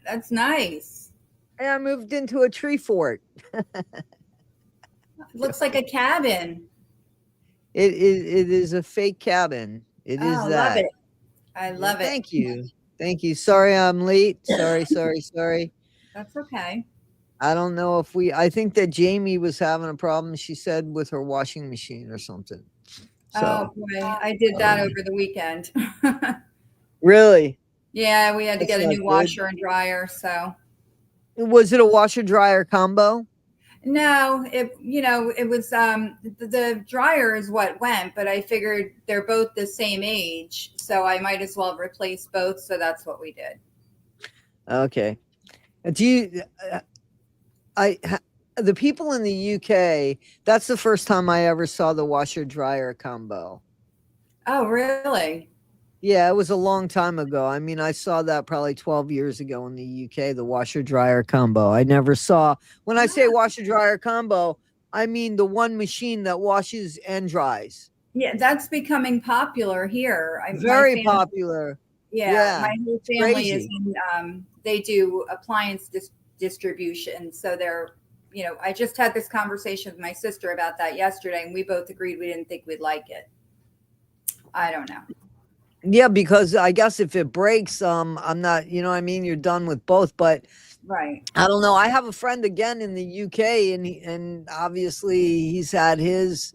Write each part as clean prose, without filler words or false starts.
That's nice. And I moved into a tree fort. It looks like a cabin. It is a fake cabin. It is Oh, love that. it. I Yeah, love it. thank you. Thank you. Sorry I'm late. Sorry. That's okay. I don't know if I think that Jamie was having a problem, she said, with her washing machine or something. Oh So, boy, I did that over the weekend. really? Yeah, we had to That's get a not new good. washer and dryer, so Was it a washer dryer combo? no, it was the dryer is what went, but I figured they're both the same age, so I might as well replace both, so that's what we did. Okay. Do you I ha- the people in the UK, that's the first time I ever saw the washer dryer combo. Oh, really? Yeah, it was a long time ago. I mean, I saw that probably 12 years ago in the UK, the washer dryer combo. I never saw, when I say washer dryer combo, I mean the one machine that washes and dries. Yeah, that's becoming popular here. My Very family, popular. yeah, Yeah, my whole it's family is crazy. in. They do appliance distribution, so they're. I just had this conversation with my sister about that yesterday, and we both agreed we didn't think we'd like it. I don't know. Yeah, because I guess if it breaks, I'm not, what I mean, you're done with both. But Right. I don't know. I have a friend again in the UK, and obviously he's had his.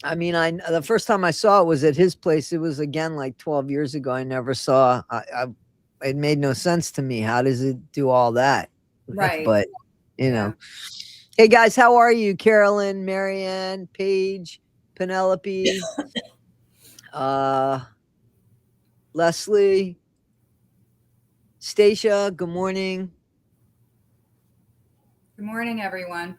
I mean, I the first time I saw it was at his place. It was again like 12 years ago. I never saw. It made no sense to me. How does it do all that? Right. But you Yeah. know, hey guys, how are you? Carolyn, Marianne, Paige, Penelope, uh, Leslie, Stacia. Good morning. Good morning, everyone.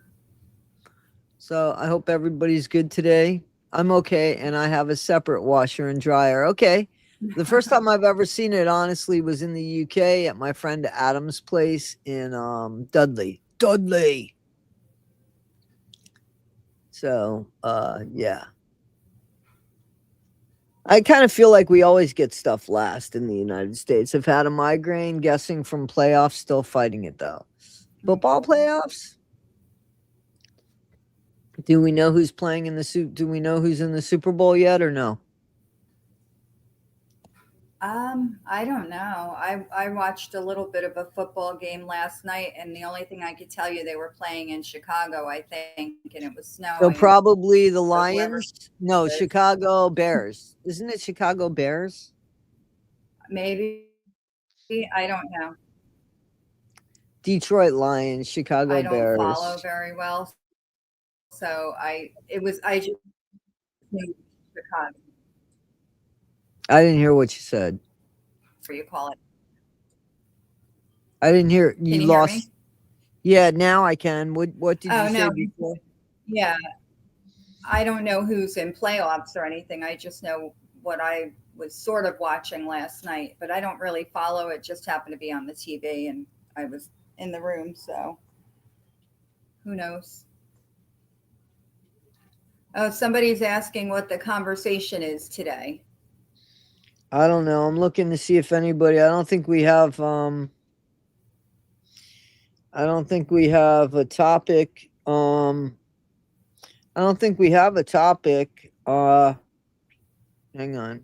So I hope everybody's good today. I'm okay, and I have a separate washer and dryer. Okay. The first time I've ever seen it, honestly, was in the UK at my friend Adam's place in Dudley. Dudley. So yeah. I kind of feel like we always get stuff last in the United States. I've had a migraine guessing from playoffs, still fighting it though. Football playoffs? Do we know who's playing in the suit? Do we know who's in the Super Bowl yet or no? I don't know. I watched a little bit of a football game last night, and the only thing I could tell you, they were playing in Chicago, I think, and it was So snowing. probably the So whoever Lions? No, it is, Chicago Bears. Isn't it Chicago Bears? maybe I don't know. Detroit Lions, Chicago I don't follow Bears. very well, so I just knew Chicago, I didn't hear what you said. whatever you call it. I didn't hear Can you you hear me? lost. Yeah, now I can. What did you Oh say no, before? yeah. I don't know who's in playoffs or anything. I just know what I was sort of watching last night, but I don't really follow it. Just happened to be on the TV and I was in the room, so who knows? Oh, somebody's asking what the conversation is today. I don't know. I'm looking to see if anybody. I don't think we have a topic. I don't think we have a topic. Hang on.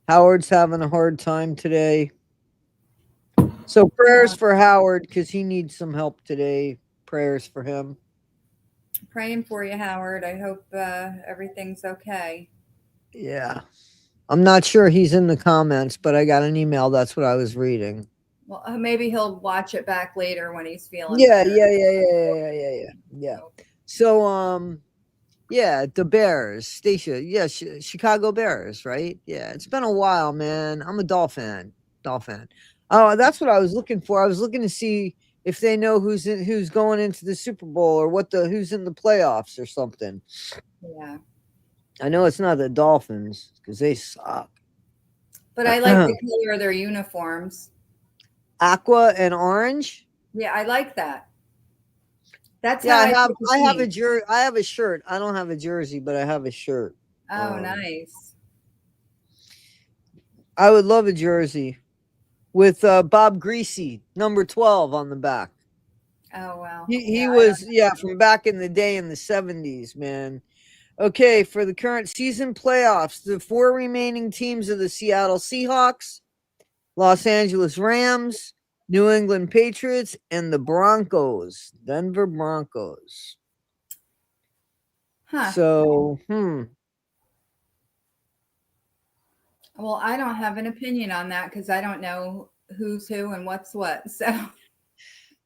Howard's having a hard time today. So prayers Uh, for Howard because he needs some help today. Prayers for him. Praying for you, Howard. I hope everything's okay. Yeah. I'm not sure he's in the comments, but I got an email. That's what I was reading. Well, maybe he'll watch it back later when he's feeling Yeah, better. yeah. So, yeah, the Bears, Stacia. Yeah, Chicago Bears, right? Yeah, it's been a while, man. I'm a Dolphin. Oh, that's what I was looking for. I was looking to see if they know who's going into the Super Bowl or who's in the playoffs or something. Yeah. I know it's not the Dolphins because they suck. But I like the color of their uniforms. Aqua and orange. Yeah, I like that. That's Yeah, how I pick I a have team. I have a shirt. I don't have a jersey, but I have a shirt. Oh, nice. I would love a jersey with Bob Greasy, number 12 on the back. Oh, wow. He Yeah, was, yeah, from back in the day in the 70s, man. Okay, for the current season playoffs, the 4 remaining teams are the Seattle Seahawks, Los Angeles Rams, New England Patriots, and the Broncos, Denver Broncos. huh. So, Well, I don't have an opinion on that because I don't know who's who and what's what.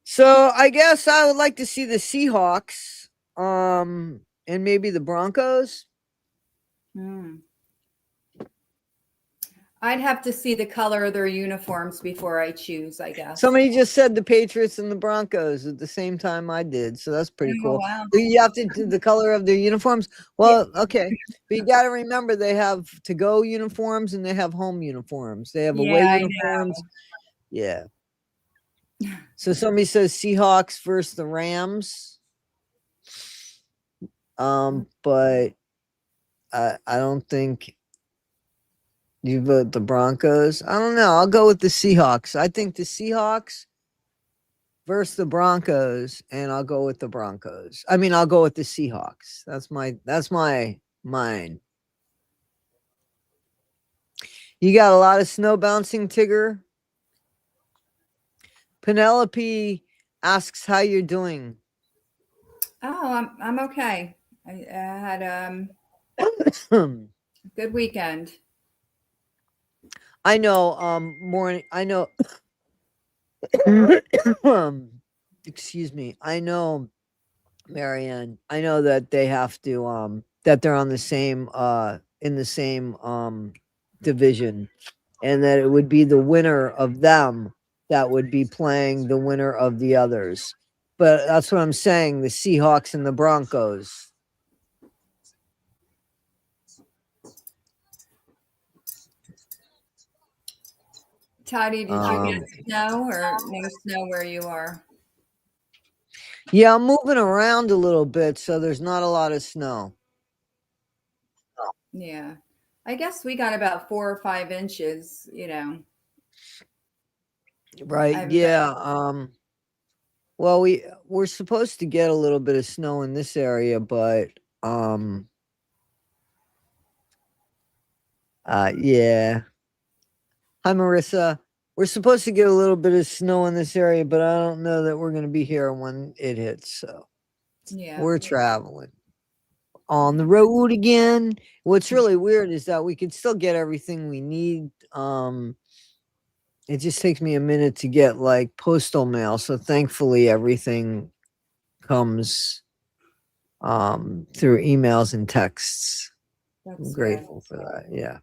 So I guess I would like to see the Seahawks, and maybe the Broncos. Hmm. I'd have to see the color of their uniforms before I choose, I guess. Somebody just said the Patriots and the Broncos at the same time I did, so that's pretty Oh, cool. wow. You have to do the color of their uniforms. Yeah, Well, okay, but you got to remember they have to-go uniforms and they have home uniforms. They have away yeah, I uniforms. Yeah. So somebody says Seahawks versus the Rams. know. But I don't think you vote the Broncos. I don't know. I'll go with the Seahawks. I think the Seahawks versus the Broncos, and I'll go with the Broncos. I mean, I'll go with the Seahawks. That's my mine. You got a lot of snow bouncing, Tigger. Penelope asks how you're doing. Oh, I'm okay. I had good weekend. I know. Morning. I know. Excuse me. I know, Marianne. I know that they have to. That they're on the same. In the same. Division, and that it would be the winner of them that would be playing the winner of the others. But that's what I'm saying. The Seahawks and the Broncos. Toddie, did you get snow or no snow where you are? Yeah, I'm moving around a little bit, so there's not a lot of snow. Yeah. I guess we got about 4 or 5 inches. I Right? haven't Yeah. Well, we're supposed to get a little bit of snow in this area, but yeah. Hi, Marissa. We're supposed to get a little bit of snow in this area, but I don't know that we're going to be here when it hits. So yeah. we're traveling on the road again. What's really weird is that we could still get everything we need. It just takes me a minute to get like postal mail. So thankfully everything comes through emails and texts. I'm That's good. grateful for that. Yeah.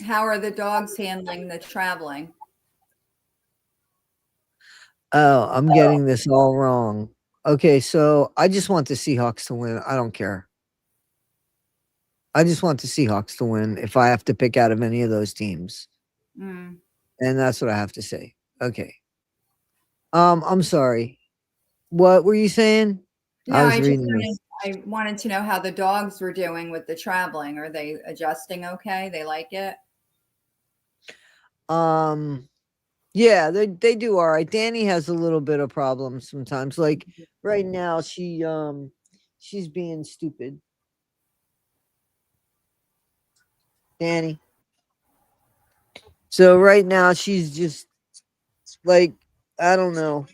How are the dogs handling the traveling? Oh, I'm getting this all wrong. Okay, so I just want the Seahawks to win. I don't care. I just want the Seahawks to win if I have to pick out of any of those teams. Mm. And that's what I have to say. Okay. I'm sorry. What were you saying? No, I was reading this. I wanted to know how the dogs were doing with the traveling. Are they adjusting okay? They like it? Um yeah, they do all right. Danny has a little bit of problems sometimes. Like right now she's being stupid. Danny. So right now she's just like I don't know.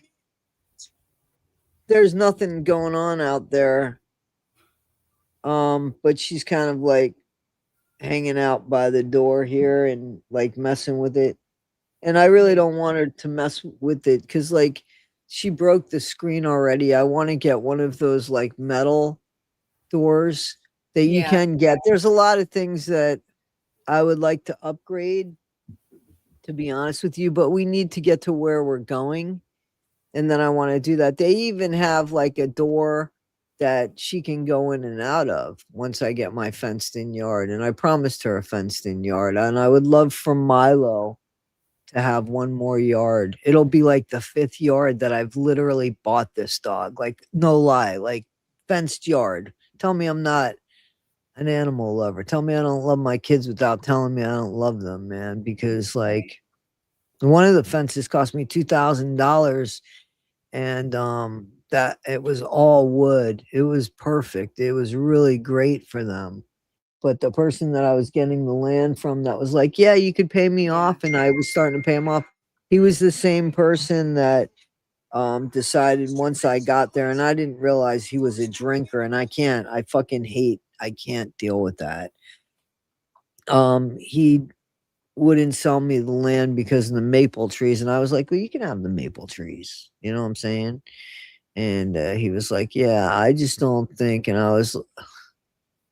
There's nothing going on out there. But she's kind of like hanging out by the door here and like messing with it. And I really don't want her to mess with it because like she broke the screen already. I want to get one of those like metal doors that you Yeah. can get. There's a lot of things that I would like to upgrade, to be honest with you, but we need to get to where we're going. And then I want to do that. They even have like a door that she can go in and out of once I get my fenced in yard. And I promised her a fenced in yard. And I would love for Milo to have one more yard. It'll be like the fifth yard that I've literally bought this dog. Like, no lie, like fenced yard. Tell me I'm not an animal lover. Tell me I don't love my kids without telling me I don't love them, man. Because like one of the fences cost me $2,000, and that it was all wood. It was perfect. It was really great for them. But the person that I was getting the land from that was like, yeah, you could pay me Yeah. off, and I was starting to pay him off. He was the same person that decided once I got there, and I didn't realize he was a drinker, and I fucking hate, I can't deal with that. He wouldn't sell me the land because of the maple trees, and I was like, well, you can have the maple trees, you know what I'm saying? And he was like, yeah, I just don't think. And I was,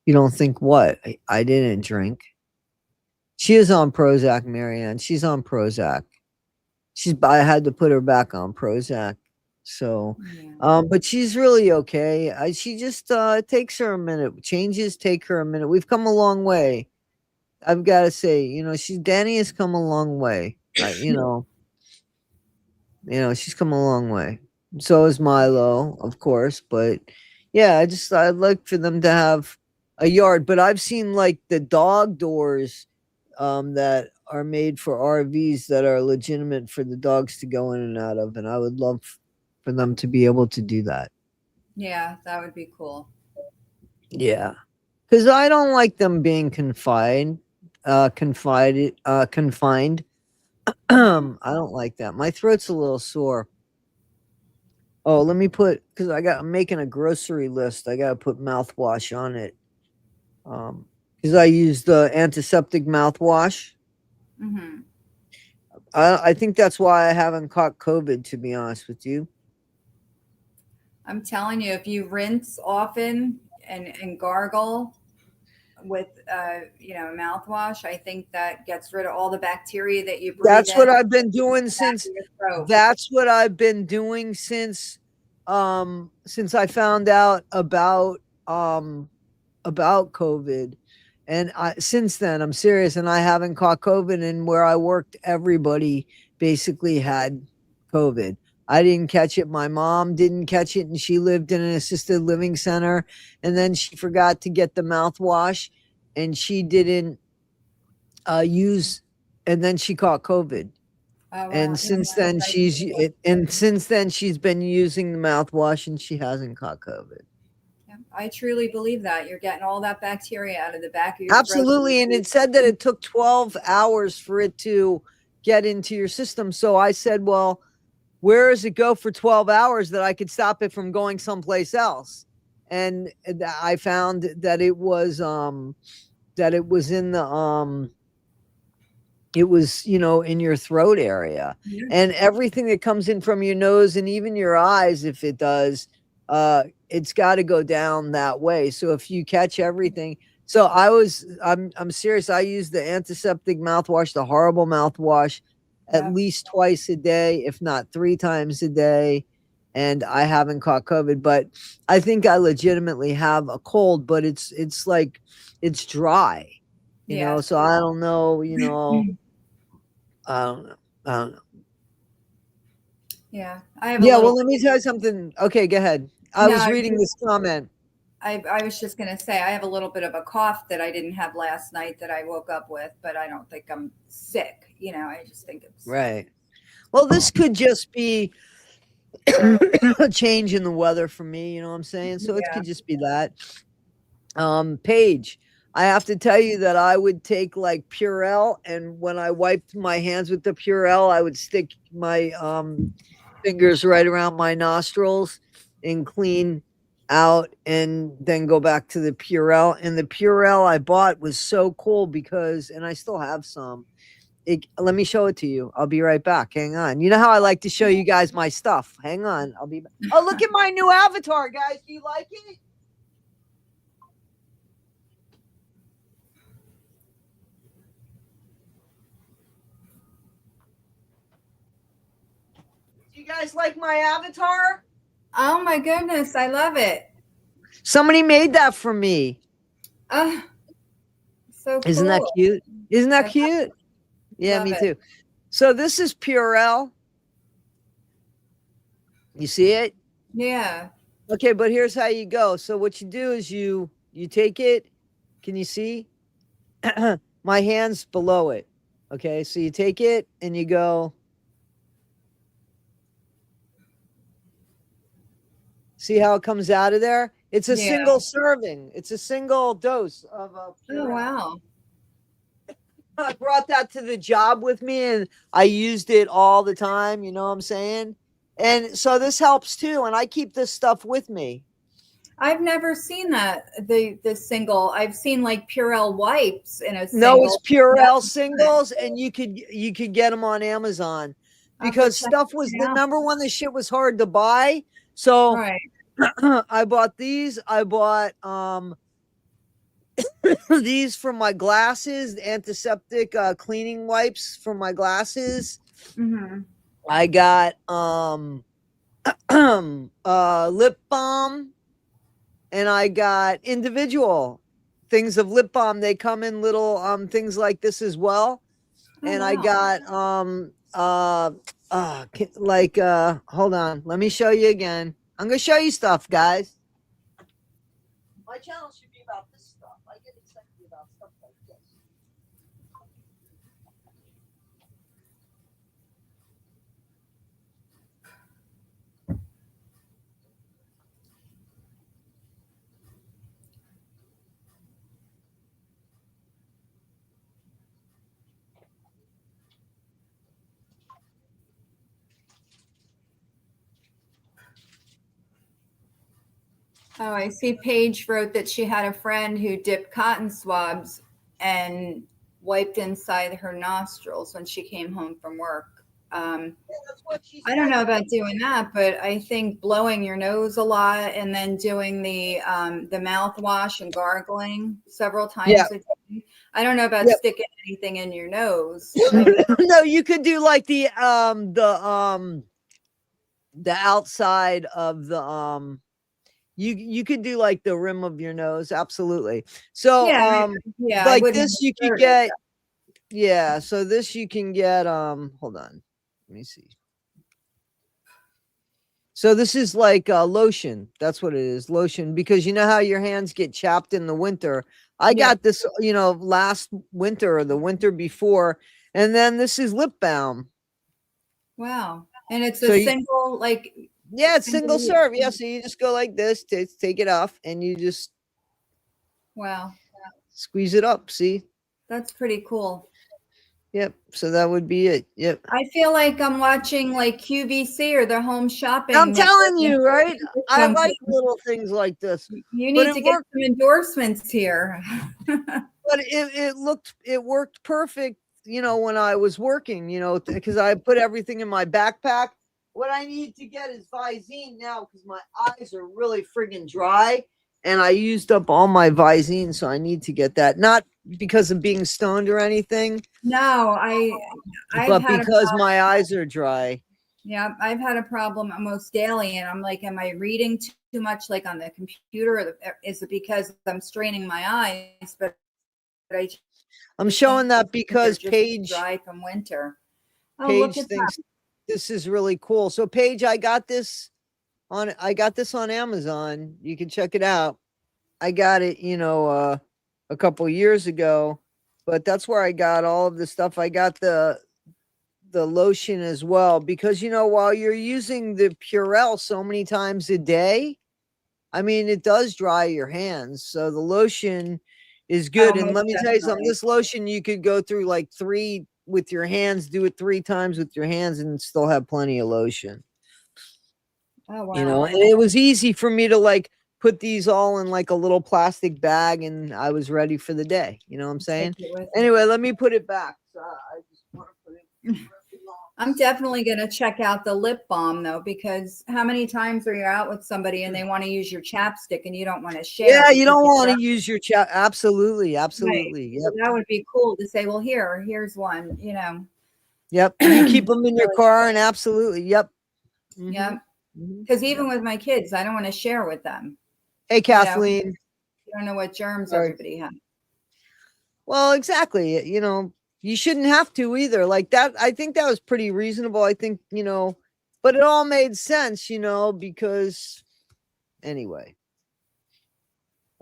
you don't think what? I didn't drink. She is on Prozac, Marianne. She's on Prozac. I had to put her back on Prozac. So, Yeah. but she's really okay. She just it takes her a minute. Changes take her a minute. We've come a long way. I've got to say, Danny has come a long way. She's come a long way. So is Milo, of course. But yeah, I'd like for them to have a yard. But I've seen like the dog doors that are made for RVs that are legitimate for the dogs to go in and out of. And I would love for them to be able to do that. Yeah, that would be cool. Yeah. Because I don't like them being confined. Mhm. I don't like that. My throat's a little sore. Oh, let me put, because I'm making a grocery list. I gotta put mouthwash on it. Because I use the antiseptic mouthwash. Mhm. I think that's why I haven't caught COVID, to be honest with you. I'm telling you, if you rinse often and gargle with mouthwash, I think that gets rid of all the bacteria that you breathe That's in what I've been doing the back of since your throat. that's what I've been doing since I found out about COVID. And since then, I'm serious, and I haven't caught COVID. And where I worked, everybody basically had COVID. I didn't catch it. My mom didn't catch it, and she lived in an assisted living center. And then she forgot to get the mouthwash, and she didn't use, and then she caught COVID. Oh And wow. Yeah, since my then, wife did that. she's been using the mouthwash, and she hasn't caught COVID. Yeah, I truly believe that. You're getting all that bacteria out of the back of your throat. Absolutely. And it said that it took 12 hours for it to get into your system. So I said, well, where does it go for 12 hours that I could stop it from going someplace else? And I found that it was in the it was, in your throat area. Yeah. And everything that comes in from your nose and even your eyes, if it does, it's got to go down that way. So if you catch everything, so I'm serious. I use the antiseptic mouthwash, the horrible mouthwash, at Yep. least twice a day, if not 3 times a day. And I haven't caught COVID, but I think I legitimately have a cold, but it's like it's dry, Yeah. so I don't know, I don't know. I don't know. Yeah. I have a Yeah, little. well, let me tell you something. Okay, go ahead. I No, was reading this comment. I was just going to say I have a little bit of a cough that I didn't have last night that I woke up with, but I don't think I'm sick. I just think it's. Right. Well, this could just be a change in the weather for me, you know what I'm saying? So it Yeah. could just be that. Paige, I have to tell you that I would take like Purell, and when I wiped my hands with the Purell, I would stick my fingers right around my nostrils and clean out, and then go back to the Purell. And the Purell I bought was so cool because, and I still have some. Let me show it to you. I'll be right back. Hang on. You know how I like to show you guys my stuff. Hang on. I'll be back. Oh, look at my new avatar, guys. Do you like it? Do you guys like my avatar? Oh my goodness, I love it. Somebody made that for me. Ah, so Isn't that cool. cute? Isn't that I love cute? it. Yeah, Love me it. too. So this is Purell. You see it? Yeah. Okay, but here's how you go. So what you do is you take it. Can you see? My hand's below it. Okay, so you take it and you go. See how it comes out of there? It's a Yeah. single serving. It's a single dose of Oh, Purell. wow. I brought that to the job with me and I used it all the time. You know what I'm saying? And so this helps too. And I keep this stuff with me. I've never seen that the single. I've seen like Purell wipes in a No, it's single. Purell That's good. singles, and you could get them on Amazon I'll have to because check stuff was. it out. Remember when the shit was hard to buy? So Right. I bought these. I bought these for my glasses, antiseptic cleaning wipes for my glasses. Mm-hmm. I got lip balm, and I got individual things of lip balm. They come in little things like this as well. Oh, And I wow. got hold on, let me show you again. I'm gonna show you stuff, guys. My channel should be about this stuff. I get excited about stuff like this. Oh, I see Paige wrote that she had a friend who dipped cotton swabs and wiped inside her nostrils when she came home from work. Yeah, that's what she I don't said. know about doing that, but I think blowing your nose a lot and then doing the mouthwash and gargling several Yeah, times a day. I don't know about yep. sticking anything in your nose. I mean, No, you could do like the outside of the you could do like the rim of your nose, absolutely. So yeah, yeah, I like wouldn't this you could hurt it. get. Yeah, so this you can get hold on. Let me see. So this is like lotion. That's what it is, lotion, because you know how your hands get chapped in the winter. I Yeah, got this, last winter or the winter before, and then this is lip balm. wow. And it's a So single, like, yeah, it's single single use. serve. Yeah, so you just go like this, take it off, and you just Wow, squeeze it up. See? that's pretty cool. Yep. So that would be it. Yep. I feel like I'm watching like QVC or the Home I'm Shopping Network telling or you, right? I something. like little things like this, You but need it to get worked. some endorsements here. But it worked perfect, when I was working, because I put everything in my backpack. What I need to get is Visine now because my eyes are really friggin' dry, and I used up all my Visine, so I need to get that. Not because of being stoned or anything, No, I've but had a because problem. my eyes are dry. Yeah, I've had a problem almost daily, and I'm like, am I reading too much, like on the computer? Or is it because I'm straining my eyes? But I I'm just showing think that they're because just Paige dry from winter. Oh, look Paige at that! thinks this is really cool. So Paige, I got this on Amazon. You can check it out. I got it, a couple years ago, but that's where I got all of the stuff. I got the lotion as well because while you're using the Purell so many times a day, I mean it does dry your hands. So the lotion is Oh, good. And most let me tell you something, definitely. this lotion you could go through like 3 with your hands, do it 3 times with your hands and still have plenty of lotion. Oh, wow. And it was easy for me to like put these all in like a little plastic bag and I was ready for the day. You know what I'm Take saying? it with you. Anyway, let me put it back. So I just want to put it where it I'm belongs. definitely going to check out the lip balm though, because how many times are you out with somebody and they want to use your chapstick and you don't want to share Yeah, you because don't you want dry? to use your chat. Absolutely, Right. absolutely. So Yep, that would be cool to say, well, here's one, you know. yep. You keep them in your car, and absolutely, yep. Yeah. Mm-hmm. Because Yep. even with my kids, I don't want to share with them. Hey, You know, Kathleen. you don't know what germs Sorry. everybody has. Well, exactly. You shouldn't have to either. Like that, I think that was pretty reasonable. I think, but it all made sense, because anyway.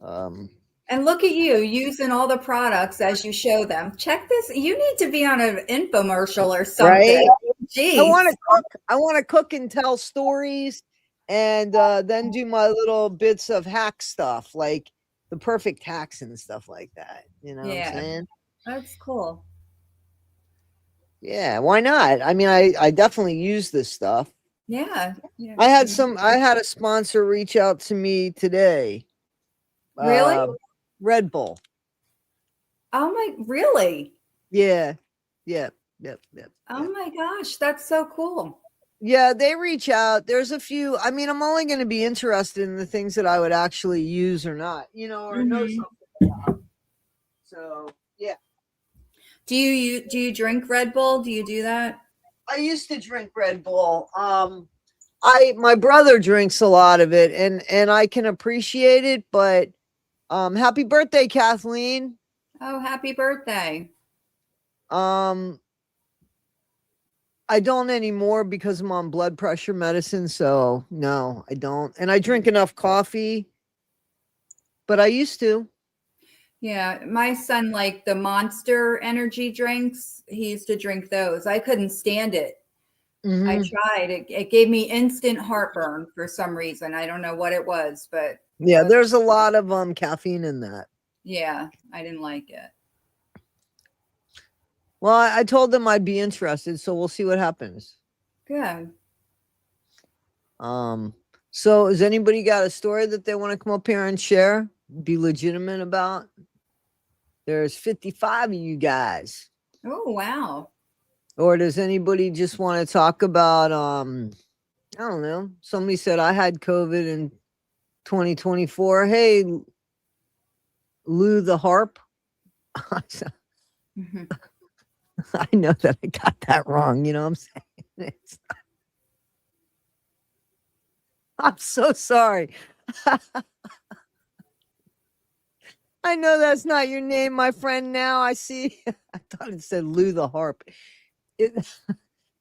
And look at you using all the products as you show them. Check this. You need to be on an infomercial or something. Right? I Jeez. want to cook. I want to cook and tell stories and then do my little bits of hack stuff, like the perfect hacks and stuff like that. You know what I'm Yeah, saying? that's cool. Yeah, why not? I mean, I definitely use this stuff. Yeah. Yeah. I had a sponsor reach out to me today. Really? Red Bull. Oh my, really? Yeah. Yep. Yep. Yep. Oh Yep. my gosh, that's so cool. Yeah, they reach out. There's a few. I mean, I'm only going to be interested in the things that I would actually use or not, or know Hmm. something about. So, yeah. Do you drink Red Bull? Do you do that? I used to drink Red Bull. My brother drinks a lot of it and I can appreciate it, but happy birthday, Kathleen. Oh, happy birthday. Um I don't anymore because I'm on blood pressure medicine, so no, I don't. And I drink enough coffee, but I used to. Yeah, my son liked the Monster energy drinks. He used to drink those. I couldn't stand it. I Hmm. tried. It gave me instant heartburn for some reason. I don't know what it was, but I Yeah, was, there's a lot of caffeine in that. yeah, I didn't like it. Well, I told them I'd be interested, so we'll see what happens. Good. Um, so has anybody got a story that they want to come up here and share? Be legitimate about? There's 55 of you guys. Oh, wow. Or does anybody just want to talk about I don't know. Somebody said I had COVID in 2024. Hey, Lou the harp. Mhm. I know that I got that wrong, you know what I'm saying? I'm so sorry. I know that's not your name, my friend. Now I see. I thought it said Lou the harp. It,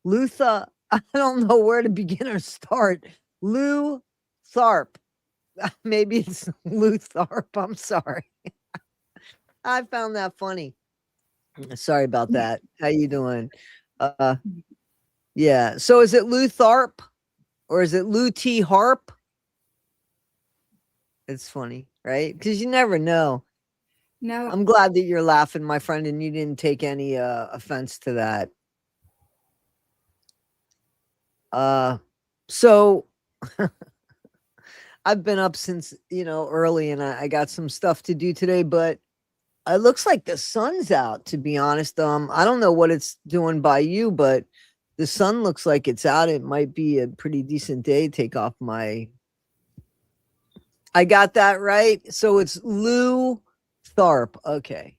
Luther, I don't know where to begin or start. Lou Tharp. Maybe it's Lou Tharp. I'm sorry. I found that funny. Sorry about that. How you doing? Uh yeah. So is it Lou Tharp or is it Lou T Harp? It's funny, right? Because you never know. No, I'm glad that you're laughing, my friend, and you didn't take any offense to that. So I've been up since early and I got some stuff to do today, but it looks like the sun's out, to be honest. I don't know what it's doing by you, but the sun looks like it's out. It might be a pretty decent day. Take off my I got that right. So it's Lou Tharp. Okay.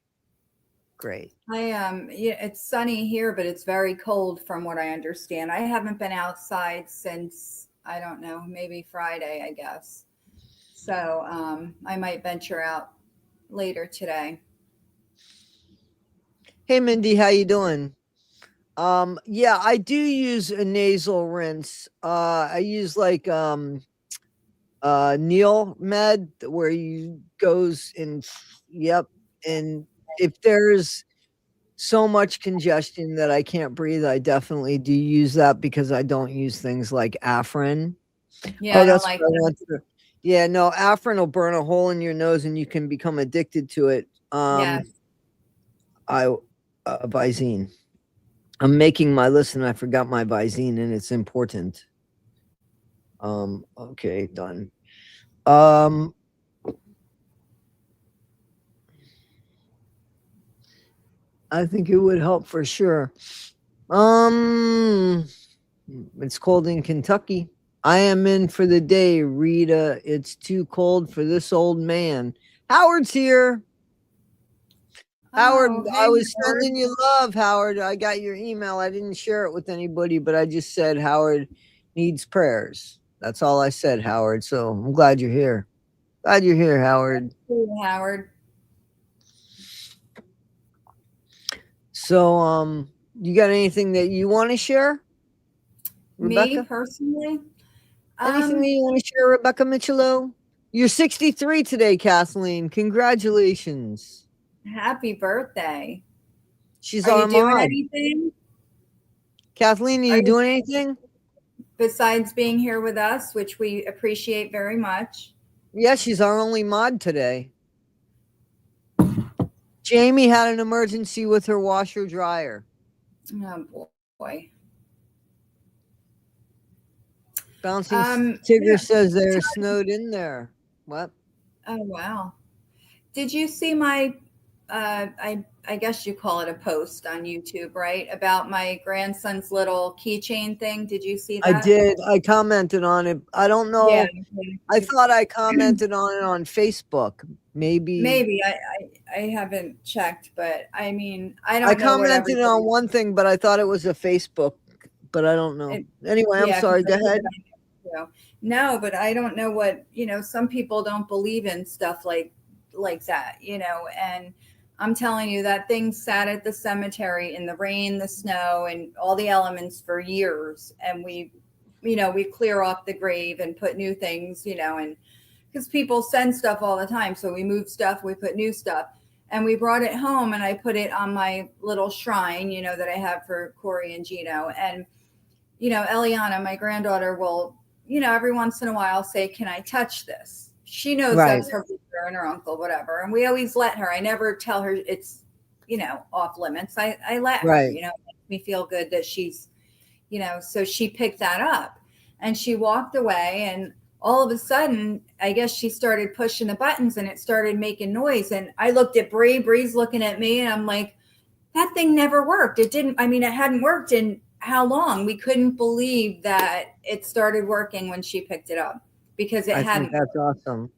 Great. yeah, it's sunny here, but it's very cold from what I understand. I haven't been outside since, I don't know, maybe Friday, I guess. So, I might venture out later today. Hey Mindy, how you doing? Yeah, I do use a nasal rinse. I use like Neil Med where you goes and yep. And if there's so much congestion that I can't breathe, I definitely do use that because I don't use things like Afrin. Yeah, Oh, I don't that's like what I that. want to. Yeah, no, Afrin will burn a hole in your nose and you can become addicted to it. Yes. I Visine. I'm making my list and I forgot my Visine and it's important. Okay, done. Um, I think it would help for sure. Um, it's cold in Kentucky. I am in for the day, Rita. It's too cold for this old man. Howard's here. Howard, Oh, I hey, was Howard. sending you love, Howard. I got your email. I didn't share it with anybody, but I just said Howard needs prayers. That's all I said, Howard. So I'm glad you're here. Glad you're here, Howard. Hey, Howard. So, you got anything that you want to share, Me Rebecca? personally, Anything that um, you want to share, Rebecca Michelot? You're 63 today, Kathleen. Congratulations. happy birthday. She's Are you our doing mod. anything? Kathleen, are Are you you doing anything? besides being here with us, which we appreciate very much? Yeah, she's our only mod today. Jamie had an emergency with her washer dryer. Oh boy. Bouncing Yeah. Tigger says they're snowed in there. What? Oh wow. Did you see my I guess you call it a post on YouTube, right? About my grandson's little keychain thing. Did you see I that? did. I commented on it. I don't Yeah. know. I thought I commented on it on Facebook. Maybe Maybe I haven't checked, but I mean, I I don't know what commented on everybody one thing, but I thought it was a Facebook, but I don't know. it, Anyway, I'm yeah, sorry. because Go that's ahead. what I know. No, but I don't know what, some people don't believe in stuff like that, and I'm telling you that thing sat at the cemetery in the rain, the snow, and all the elements for years. And we clear off the grave and put new things, and because people send stuff all the time. So we move stuff, we put new stuff. And we brought it home and I put it on my little shrine, that I have for Corey and Gino. And, Eliana, my granddaughter, will, every once in a while say, "Can I touch this?" She knows Right. that's her brother and her uncle, whatever. And we always let her. I never tell her it's, off limits. I let her, Right. it makes me feel good that she's, so she picked that up and she walked away. And all of a sudden, I guess she started pushing the buttons and it started making noise. And I looked at Bree's looking at me, and I'm like, that thing never worked. It didn't, I mean, it hadn't worked in how long? We couldn't believe that it started working when she picked it up because it I think hadn't. that's awesome.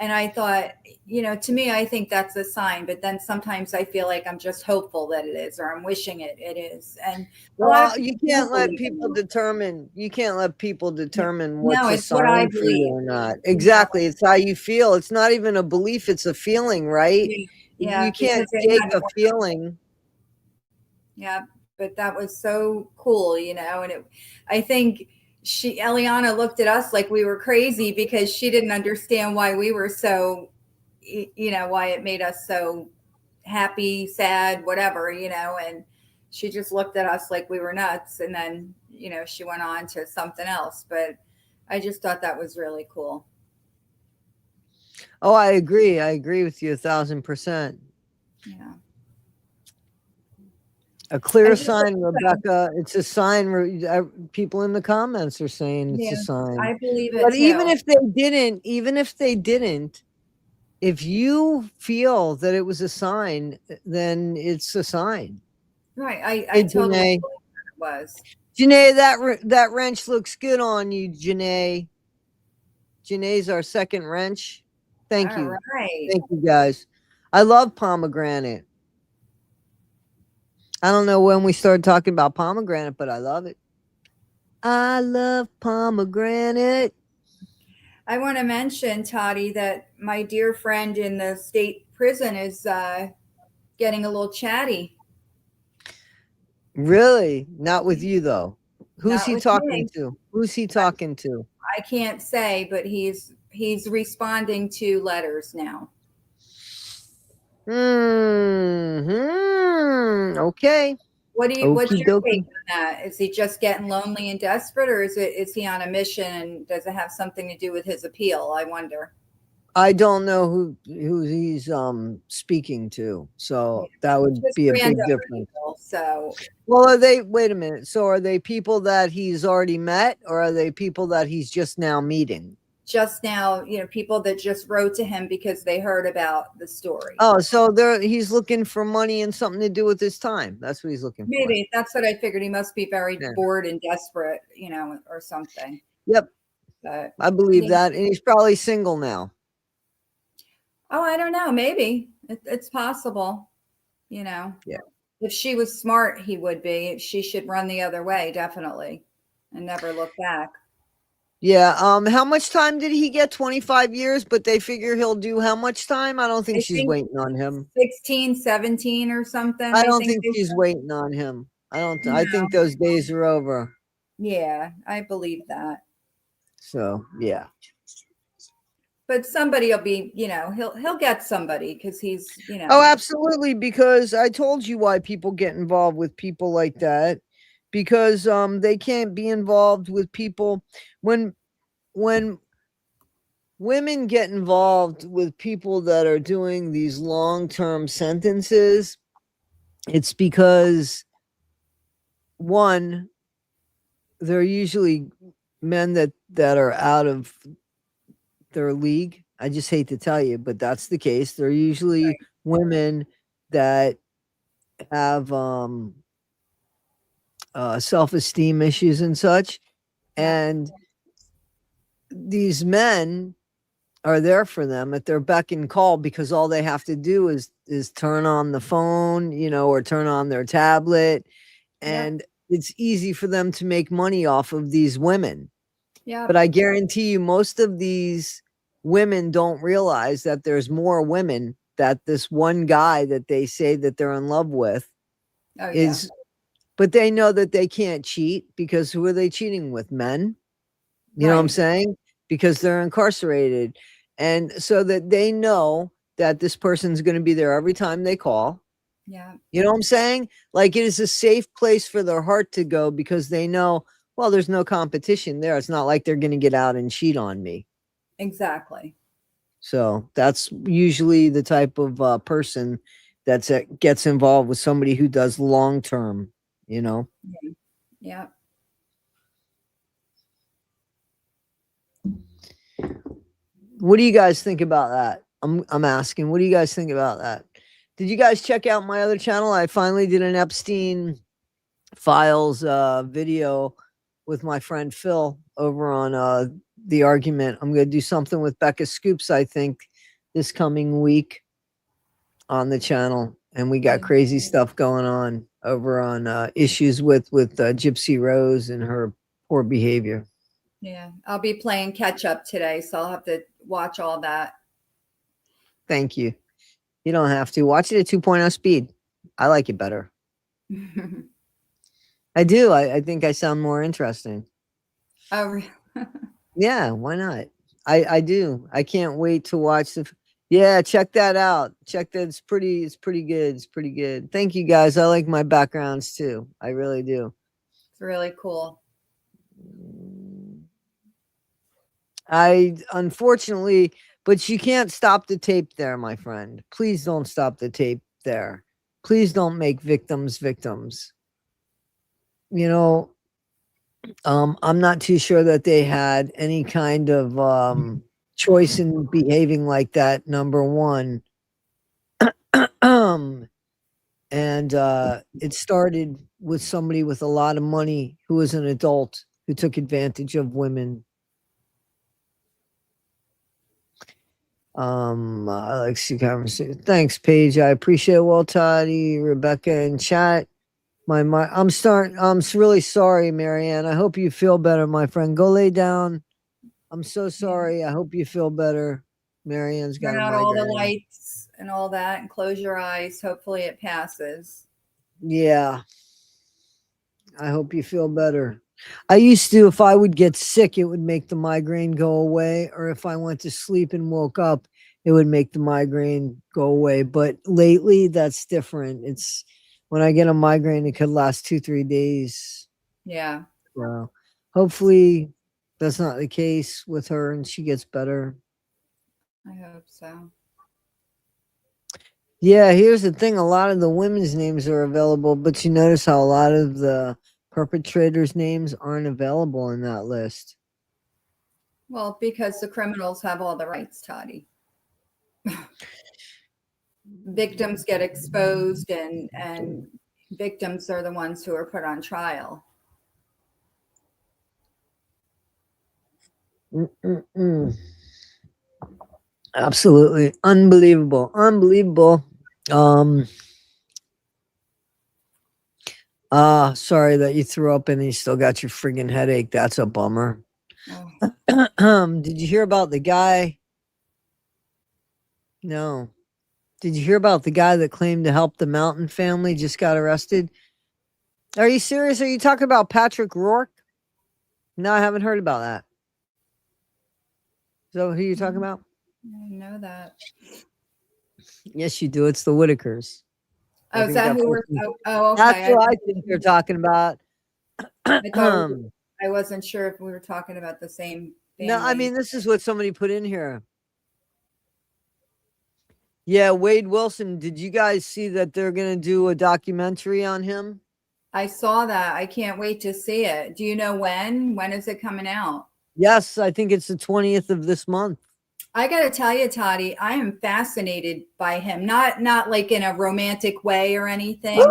And I thought, to me, I think that's a sign. But then sometimes I feel like I'm just hopeful that it is, or I'm wishing it is. And a lot of Well, people you don't can't let believe people in determine. You can't let people determine No, what's a it's what I sign for you believe. or not. Exactly, it's how you feel. It's not even a belief; it's a feeling, right? Yeah, You yeah, can't because it take hadn't a worked. feeling. Yeah, but that was so cool, and I think Eliana looked at us like we were crazy because she didn't understand why we were so, why it made us so happy, sad, whatever, and she just looked at us like we were nuts. And then, she went on to something else. But I just thought that was really cool. Oh, I agree. I agree with you 1,000%. Yeah. A I clear just, sign, Rebecca. It's a sign. People in the comments are saying it's a yeah, sign. I believe it But too. even if they didn't, if you feel that it was a sign, then it's a sign. Right. I Hey, totally Janae. believe that it was. Janae, that wrench looks good on you, Janae. Janae's our second wrench. Thank All you. right. Thank you, guys. I love pomegranate. I don't know when we started talking about pomegranate, but I love it. I love pomegranate. I want to mention, Toddie, that my dear friend in the state prison is getting a little chatty. Really? Not with you, though. Who's Not he with talking me. to? Who's he talking to? I can't say, but he's responding to letters now. Okay. What's Okie your take dokie. on that? Is he just getting lonely and desperate, or is he on a mission, and does it have something to do with his appeal? I wonder. I don't know who he's speaking to, Yeah. so that would Just be a big random difference. people. So Well, are they? Wait a minute. So, are they people that he's already met, or are they people that he's just now meeting? just now, people that just wrote to him because they heard about the story. Oh, so he's looking for money and something to do with his time. That's what he's looking for. Maybe that's what I figured. He must be very Yeah. bored and desperate, or something. Yep, But I believe yeah. that, and he's probably single now. Oh, I don't know. Maybe it's possible. You know, Yeah. if she was smart, he would be. She should run the other way, definitely, and never look back. Yeah. How much time did he get? 25 years, but they figure he'll do how much time? I don't think I she's think waiting on him. 16, 17 or something. I I don't think think they she's said. waiting on him. I think No. those days are over. Yeah, I believe that. So, yeah. But somebody will be, he'll get somebody because he's, Oh, absolutely. Because I told you why people get involved with people like that. Because they can't be involved with people when women get involved with people that are doing these long-term sentences, it's because one, they're usually men that are out of their league. I just hate to tell you, but that's the case. They're usually right. women that have self-esteem issues and such. Yeah. And these men are there for them at their beck and call because all they have to do is turn on the phone, or turn on their tablet, Yep. and it's easy for them to make money off of these women. But Yep. I guarantee you most of these women don't realize that there's more women that this one guy that they say that they're in love with Oh, yeah. is, but they know that they can't cheat because who are they cheating with? Men? You know what I'm Right. saying? Because they're incarcerated. And so that they know that this person's going to be there every time they call. Yeah. You know what I'm saying? Like it is a safe place for their heart to go because they know, well, there's no competition there. It's not like they're going to get out and cheat on me. Exactly. So that's usually the type of person that gets involved with somebody who does long term, you know? Yeah. Yeah. What do you guys think about that? I'm asking, what do you guys think about that? Did you guys check out my other channel? I finally did an Epstein Files video with my friend Phil over on the argument. I'm gonna do something with Becca Scoops, I think, this coming week on the channel. And we got Yeah. crazy stuff going on over on issues with Gypsy Rose and her poor behavior. Yeah. I'll be playing catch up today, so I'll have to watch all that. Thank you. You don't have to watch it at 2.0 speed. I like it better. I do. I think I sound more interesting. Oh, Yeah, why not? I do. I can't wait to watch yeah, check that out. Check that. It's pretty good. It's pretty good. Thank you guys. I like my backgrounds too. I really do. it's really cool. I unfortunately, but you can't stop the tape there, my friend. Please don't stop the tape there. Please don't make victims victims. You know, I'm not too sure that they had any kind of choice in behaving like that, number one. And it started with somebody with a lot of money who was an adult who took advantage of women. I like to see conversation. Thanks, Paige. I appreciate it. Well, Toddie, Rebecca, and chat. I'm really sorry, Marianne. I hope you feel better, my friend. Go lay down. I'm so Yeah. sorry. I hope you feel better. Marianne's got Turn a out all the migraine. lights and all that and close your eyes. Hopefully it passes. Yeah. I hope you feel better. I used to, if I would get sick, it would make the migraine go away. Or if I went to sleep and woke up, it would make the migraine go away. But lately, that's different. It's when I get a migraine, it could last 2, 3 days. Yeah. So hopefully, that's not the case with her and she gets better. I hope so. Yeah, here's the thing, a lot of the women's names are available, but you notice how a lot of the perpetrators' names aren't available in that list. Well, because the criminals have all the rights, Toddie. Victims get exposed and victims are the ones who are put on trial. Mm-mm-mm. Absolutely unbelievable, unbelievable. Um, sorry that you threw up and you still got your friggin' headache. That's a bummer. Oh, Did you hear about the guy? No. Did you hear about the guy that claimed to help the Mountain family just got arrested? Are you serious? Are you talking about Patrick Rourke? No, I haven't heard about that. So who are you talking about? I didn't know that. Yes, you do. It's the Whitakers. I Oh, is think that that's who what we're? you, Oh, that's okay. what I think they're talking about. I thought I wasn't sure if we were talking about the same No, I family. mean, this is what somebody put in here. Yeah, Wade Wilson. Did you guys see that they're going to do a documentary on him? I saw that. I can't wait to see it. Do you know when? When is it coming out? Yes, I think it's the 20th of this month. I got to tell you, Toddie, I am fascinated by him. Not like in a romantic way or anything.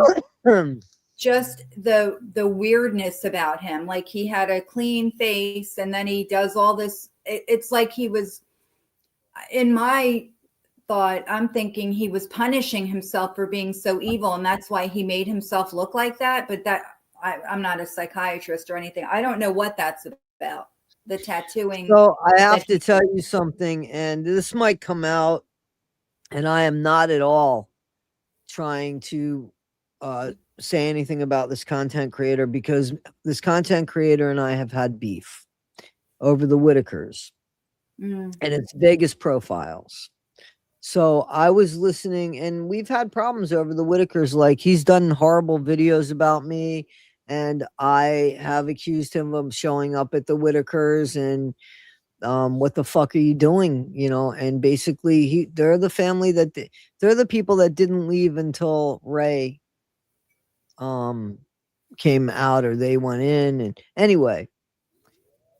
Just the weirdness about him. Like he had a clean face, and then he does all this. It's like he was, in my thought, I'm thinking he was punishing himself for being so evil, and that's why he made himself look like that. But I'm not a psychiatrist or anything. I don't know what that's about. The tattooing. So I have that to tell you something, and this might come out, and I am not at all trying to say anything about this content creator, because this content creator and I have had beef over the Whitakers and it's Vegas profiles. So I was listening, and we've had problems over the Whitakers. Like, he's done horrible videos about me, and I have accused him of showing up at the Whitakers and what the fuck are you doing? You know, and basically they're the family that they're the people that didn't leave until Ray came out, or they went in. And anyway,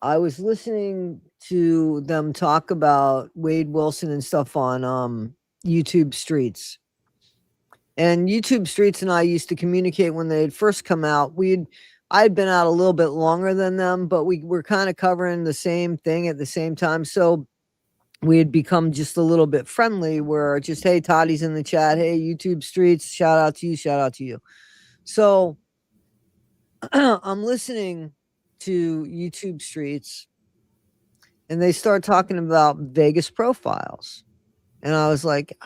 I was listening to them talk about Wade Wilson and stuff on YouTube Streets. And YouTube Streets and I used to communicate when they had first come out. I'd been out a little bit longer than them, but we were kind of covering the same thing at the same time. So we had become just a little bit friendly, where just, hey, Toddie's in the chat. Hey, YouTube Streets, shout out to you, shout out to you. So I'm listening to YouTube Streets, and they start talking about Vegas profiles. And I was like,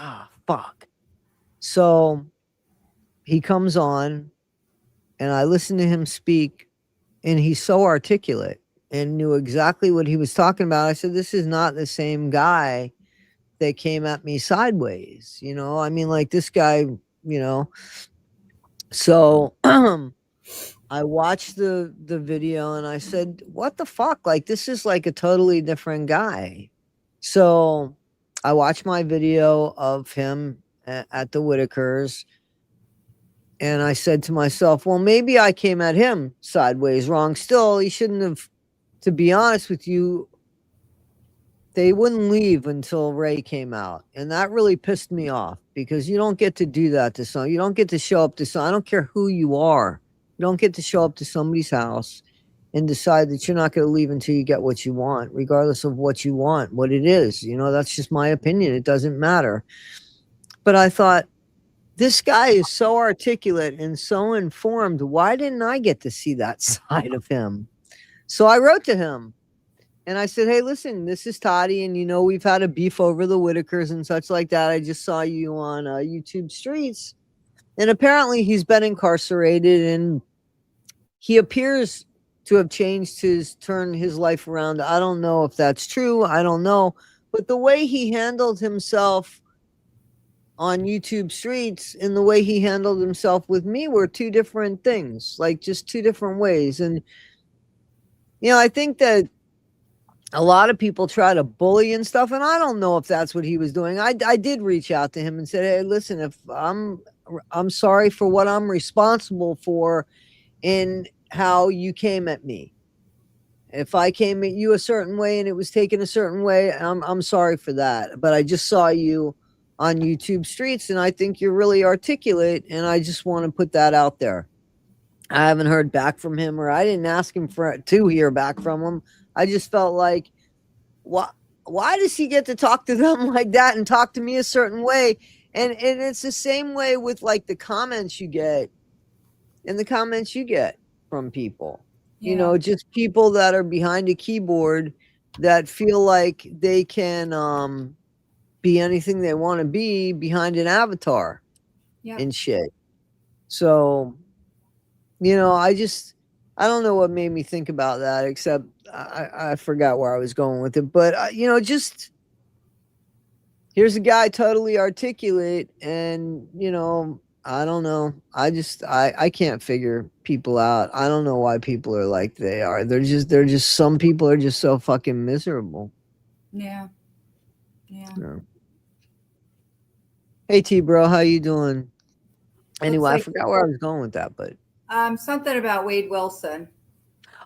fuck. So he comes on, and I listen to him speak, and he's so articulate and knew exactly what he was talking about. I said, this is not the same guy that came at me sideways. You know, I mean, like, this guy, you know. So I watched the video, and I said, what the fuck? Like, this is like a totally different guy. So I watched my video of him at the Whitakers, and I said to myself, well, maybe I came at him sideways wrong. Still, he shouldn't have. To be honest with you, they wouldn't leave until Ray came out. And that really pissed me off, because you don't get to do that to someone. You don't get to show up to someone. I don't care who you are. You don't get to show up to somebody's house and decide that you're not going to leave until you get what you want, regardless of what you want, what it is. You know, that's just my opinion. It doesn't matter. But I thought, this guy is so articulate and so informed. Why didn't I get to see that side of him? So I wrote to him, and I said, hey, listen, this is Toddie, and, you know, we've had a beef over the Whitakers and such like that. I just saw you on YouTube Streets, and apparently he's been incarcerated, and he appears to have turned his life around. I don't know if that's true. I don't know. But the way he handled himself on YouTube Streets and the way he handled himself with me were two different things, like just two different ways. And, you know, I think that a lot of people try to bully and stuff, and I don't know if that's what he was doing. I did reach out to him and said, hey, listen, if I'm sorry for what I'm responsible for in how you came at me. If I came at you a certain way and it was taken a certain way, I'm sorry for that. But I just saw you on YouTube Streets, and I think you're really articulate, and I just want to put that out there. I haven't heard back from him, or I didn't ask him to hear back from him. I just felt like, why does he get to talk to them like that and talk to me a certain way? And it's the same way with, like, the comments you get from people. Yeah. just people that are behind a keyboard that feel like they can be anything they want to be behind an avatar Yep. and shit. So, I don't know what made me think about that, except I forgot where I was going with it. But, just here's a guy totally articulate, and, I don't know. I can't figure people out. I don't know why people are like they are. They're just some people are just so fucking miserable. Yeah. Yeah. You know? Hey T bro, how you doing? Looks Anyway, I like forgot where I was going with that, but something about Wade Wilson.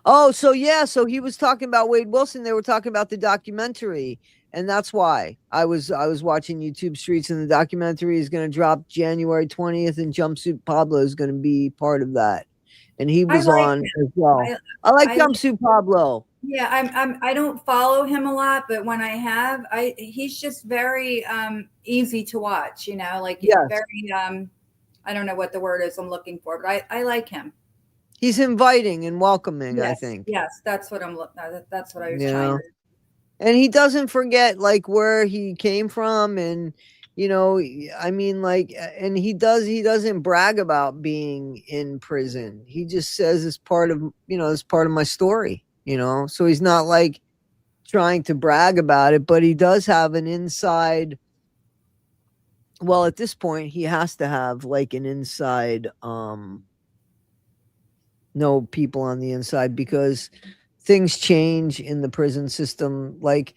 oh, so yeah, so he was talking about Wade Wilson. They were talking about the documentary, and that's why I was watching YouTube Streets, and the documentary is going to drop January 20th, and Jumpsuit Pablo is going to be part of that, and he I was like on him. as well. I I like I Jumpsuit Pablo. Yeah, I don't follow him a lot, but when I have, he's just very easy to watch, like Yes, very I don't know what the word is I'm looking for, but I like him. he's inviting and welcoming. I Yes, think. yes, that's what I'm looking. That's what I was You trying know, to. and he doesn't forget like where he came from, and I mean, like, and he doesn't brag about being in prison. He just says it's part of it's part of my story. So he's not like trying to brag about it, but he does have an inside. Well, at this point he has to have like an inside no people on the inside, because things change in the prison system. Like,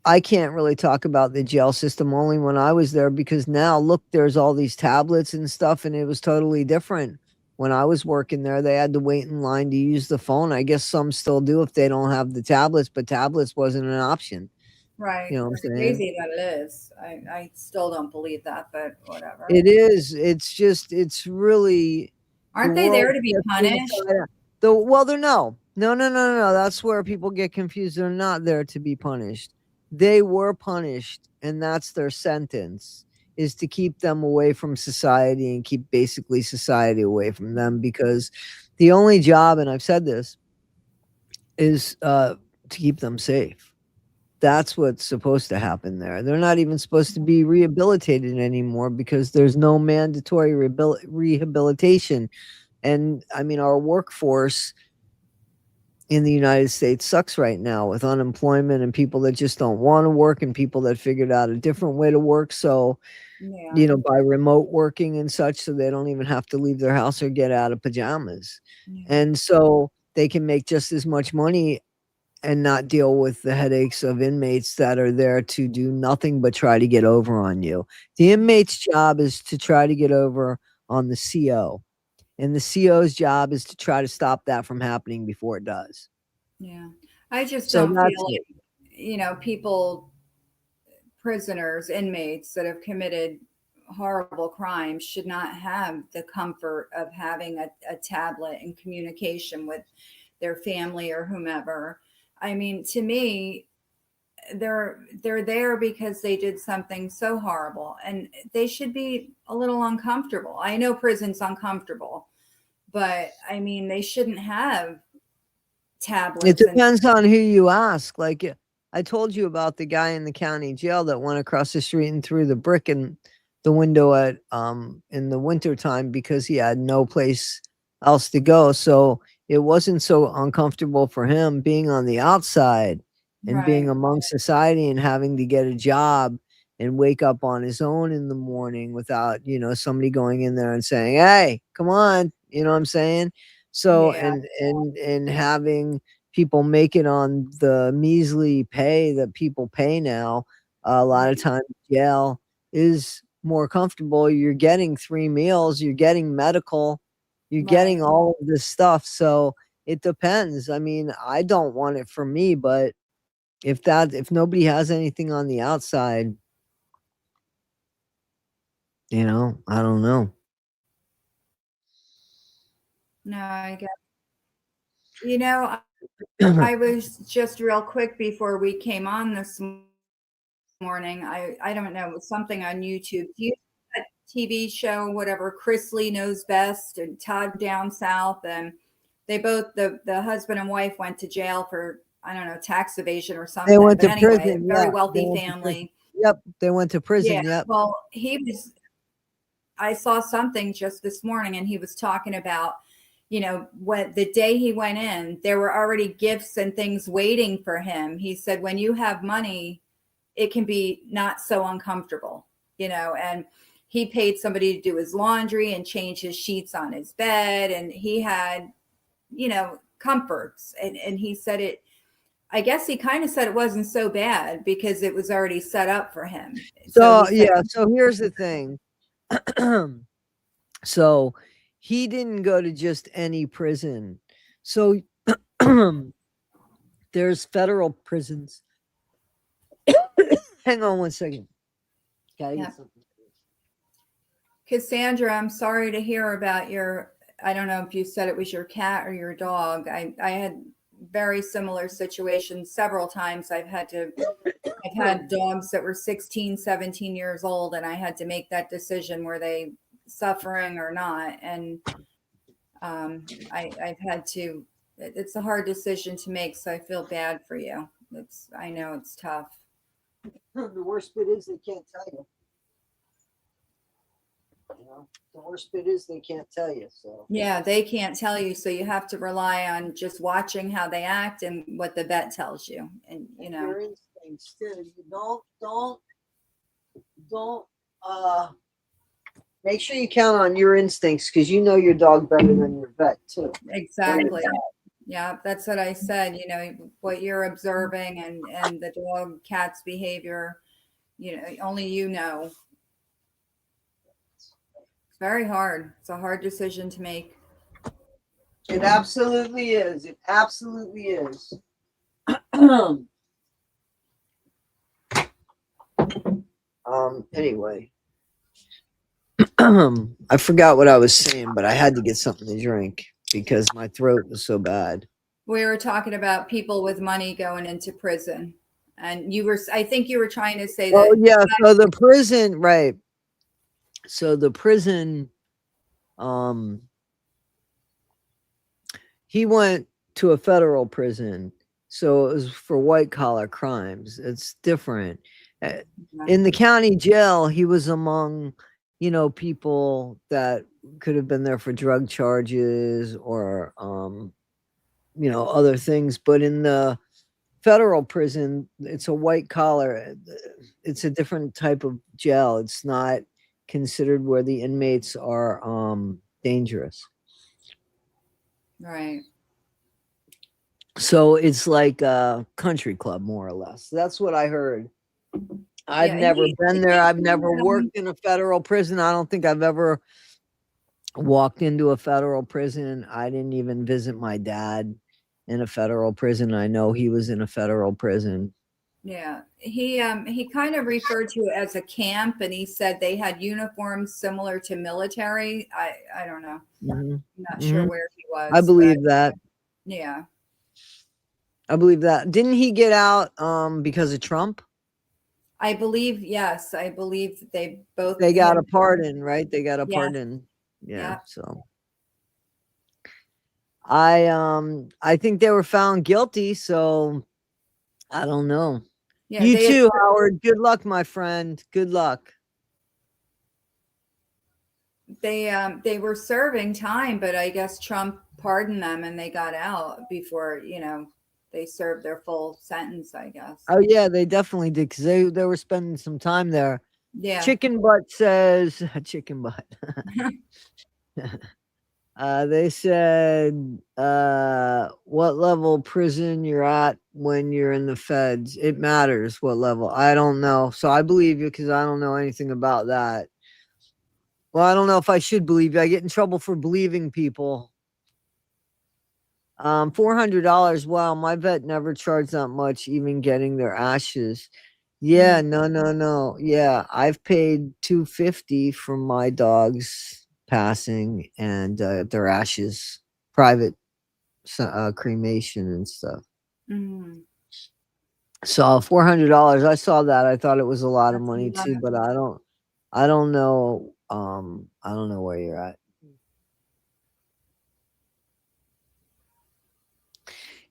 I can't really talk about the jail system only when I was there, because now look, there's all these tablets and stuff, and it was totally different. When I was working there, they had to wait in line to use the phone. I guess some still do if they don't have the tablets, but tablets wasn't an option. Right, You know what I'm it's saying? crazy that it is. I still don't believe that, but whatever. It is. It's really the Aren't they there world to be gets punished? inside out. Well, they're no. No, no, no, no, no. That's where people get confused. They're not there to be punished. They were punished, and that's their sentence, is to keep them away from society and keep basically society away from them, because the only job, and I've said this, is to keep them safe. That's what's supposed to happen there. They're not even supposed to be rehabilitated anymore, because there's no mandatory rehabilitation. And I mean, our workforce in the United States sucks right now, with unemployment and people that just don't want to work, and people that figured out a different way to work. So, Yeah, by remote working and such, so they don't even have to leave their house or get out of pajamas. yeah, And so they can make just as much money and not deal with the headaches of inmates that are there to do nothing but try to get over on you. The inmate's job is to try to get over on the CO, and the CO's job is to try to stop that from happening before it does. yeah. I just So don't that's feel it. like, people, prisoners, inmates that have committed horrible crimes should not have the comfort of having a tablet and communication with their family or whomever. I mean, to me, they're there because they did something so horrible, and they should be a little uncomfortable. I know prison's uncomfortable, but I mean, they shouldn't have It tablets and depends on who you ask. Like, I told you about the guy in the county jail that went across the street and threw the brick in the window at in the winter time, because he had no place else to go. So it wasn't so uncomfortable for him being on the outside and being right. among society and having to get a job and wake up on his own in the morning without, somebody going in there and saying, "Hey, come on," you know what I'm saying? So, Yeah, and having people make it on the measly pay that people pay now, a lot of right, times jail is more comfortable. You're getting 3 meals, you're getting medical, you're right. getting all of this stuff. So it depends. I mean, I don't want it for me, but if nobody has anything on the outside, I don't know. No, I get. You know, I was just real quick before we came on this morning. I don't know, it was something on YouTube. Do you see that TV show, whatever, Chris Lee Knows Best and Todd Down South and They both, the husband and wife went to jail for, I don't know, tax evasion or They something. went But to anyway, prison. very Yeah, they wealthy went to prison. family. Yep, they went to Yeah. prison. Yep. Well, I saw something just this morning and he was talking about, what the day he went in, there were already gifts and things waiting for him. He said, when you have money, it can be not so uncomfortable, and he paid somebody to do his laundry and change his sheets on his bed. And he had, comforts. And he said I guess he kind of said it wasn't so bad because it was already set up for him. So So he said, yeah, so here's the thing. So he didn't go to just any prison. So there's federal prisons. Hang on one second. Gotta yeah. get something. Cassandra, I'm sorry to hear about I don't know if you said it was your cat or your dog. I had very similar situations several times. I've had dogs that were 16, 17 years old, and I had to make that decision, were they suffering or not. And I've had to, it's a hard decision to make. So I feel bad for you. I know it's tough. The worst bit is they can't tell you. The worst bit is they can't tell you. So yeah, they can't tell you, so you have to rely on just watching how they act and what the vet tells you. And your instincts too. You don't make sure you count on your instincts because you know your dog better than your vet too. exactly. Yeah, that's what I said. What you're observing and the dog cat's behavior, only you know. It's very hard. It's a hard decision to make. It absolutely is. It absolutely is. Anyway. I forgot what I was saying, but I had to get something to drink because my throat was so bad. We were talking about people with money going into prison. And I think you were trying to say Oh that. yeah, so the prison, right. So the prison, he went to a federal prison. So it was for white collar crimes. It's different. In the county jail, he was among, people that could have been there for drug charges or, other things. But in the federal prison, it's a white collar. It's a different type of jail. It's not considered where the inmates are dangerous. Right. So it's like a country club, more or less. That's what I heard. I've never been there. I've never worked in a federal prison. I don't think I've ever walked into a federal prison. I didn't even visit my dad in a federal prison. I know he was in a federal prison. Yeah, he kind of referred to it as a camp, and he said they had uniforms similar to military. I don't know. Mm-hmm. I'm not sure where he was. I believe that. Yeah. I believe that. Didn't he get out because of Trump? I believe, yes. I believe they got a pardon, right? They got a pardon. Yeah. So I think they were found guilty, so I don't know. Yeah, you too, Howard. Good luck, my friend. Good luck. They were serving time, but I guess Trump pardoned them and they got out before, they served their full sentence, I guess. Oh yeah, they definitely did because they were spending some time there. Yeah. Chicken Butt says chicken butt. They said what level prison you're at when you're in the feds. It matters what level. I don't know. So I believe you because I don't know anything about that. Well, I don't know if I should believe you. I get in trouble for believing people. $400. Wow, my vet never charged that much, even getting their ashes. Yeah, no. Yeah, I've paid $250 for my dog's passing and their ashes, private cremation and stuff. Mm-hmm. So $400. I saw that. I thought it was a lot of money too, but I don't know. I don't know where you're at.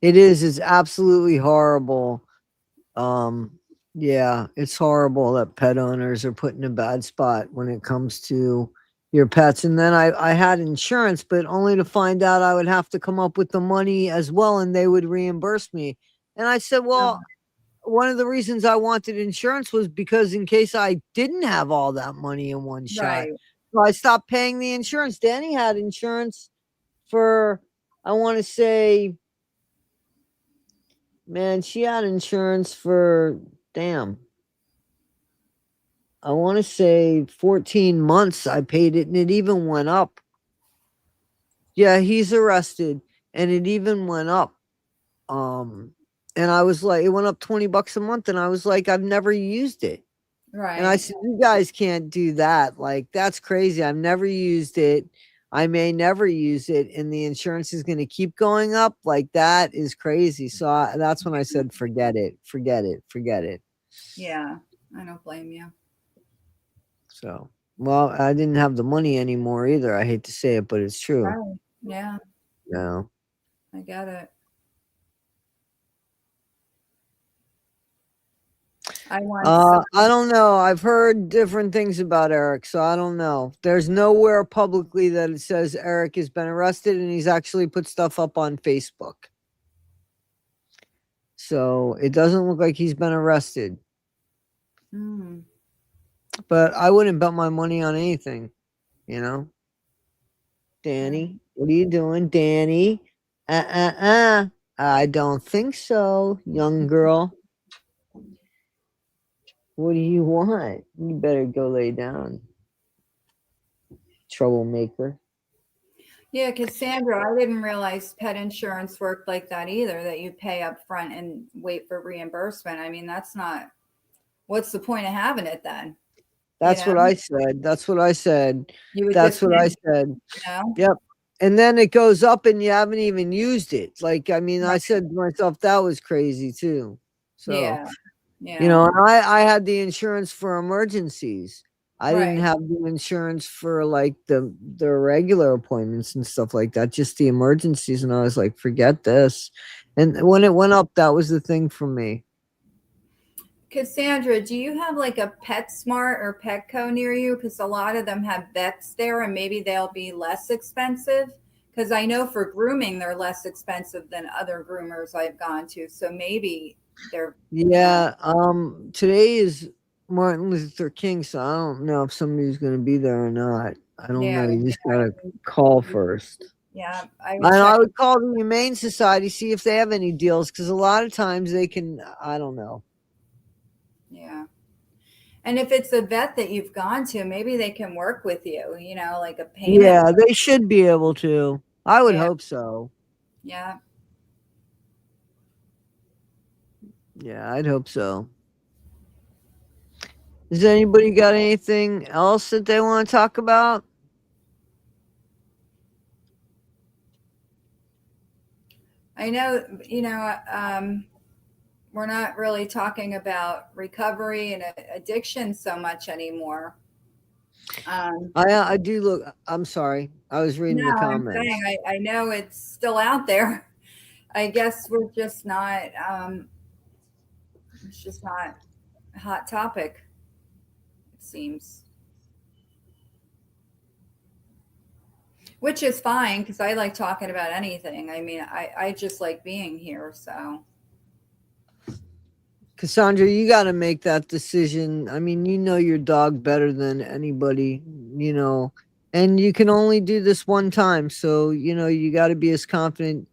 It is. It's absolutely horrible. Um, yeah, it's horrible that pet owners are put in a bad spot when it comes to your pets. And then I had insurance, but only to find out I would have to come up with the money as well and they would reimburse me. And I said, well, one of the reasons I wanted insurance was because in case I didn't have all that money in one shot. Right. So I stopped paying the insurance. Danny had insurance for, I want to say, man, she had insurance for, damn, I want to say 14 months. I paid it and it even went up. Yeah, he's arrested and it even went up. Um, and I was like, it went up $20 a month. And I was like, I've never used it. And I Right. said, you guys can't do that. Like, that's crazy. I've never used it. I may never use it. And the insurance is going to keep going up. Like, that is crazy. So that's when I said, forget it, forget it, forget it. Yeah. I don't blame you. So, well, I didn't have the money anymore either. I hate to say it, but it's true. Right. Yeah. No. I get it. I once, I don't know. I've heard different things about Eric, so I don't know. There's nowhere publicly that it says Eric has been arrested, and he's actually put stuff up on Facebook. So it doesn't look like he's been arrested. mm, But I wouldn't bet my money on anything, you know? Danny, what are you doing, Danny? I don't think so, young girl. What do you want? You better go lay down, troublemaker. yeah, Cassandra, I didn't realize pet insurance worked like that either, that you pay up front and wait for reimbursement. I mean, that's not, what's the point of having it then? You That's know, what I said. That's what I said. you would That's just, what I you said. know, Yep. And then it goes up and you haven't even used it. Like, I mean, I right. said to myself, that was crazy too. So, Yeah. you Yeah. know, and I had the insurance for emergencies. I didn't Right. have the insurance for like the regular appointments and stuff like that, just the emergencies. And I was like, forget this. And when it went up, that was the thing for me. Cassandra, do you have like a PetSmart or Petco near you? Because a lot of them have vets there and maybe they'll be less expensive. Because I know for grooming, they're less expensive than other groomers I've gone to. So maybe they're, you know, Yeah. Today is Martin Luther King, so I don't know if somebody's gonna be there or not. I don't yeah, know. You just gotta yeah, call first. yeah, I would And check. I would call the Humane Society, see if they have any deals, because a lot of times they can, I don't know. Yeah. And if it's a vet that you've gone to, maybe they can work with you, like a payment. Yeah, they should be able to. I would Yeah. hope so. Yeah. Yeah, I'd hope so. Has anybody got anything else that they want to talk about? I know, we're not really talking about recovery and addiction so much anymore. Um, I do look. I'm sorry. I was reading no, the I'm saying comments. I know it's still out there. I guess we're just not, it's just not a hot topic, it seems. Which is fine because I like talking about anything. I mean, I just like being here. So, Cassandra, you got to make that decision. I mean, you know your dog better than anybody, you know, and you can only do this one time. So, you know, you got to be as confident.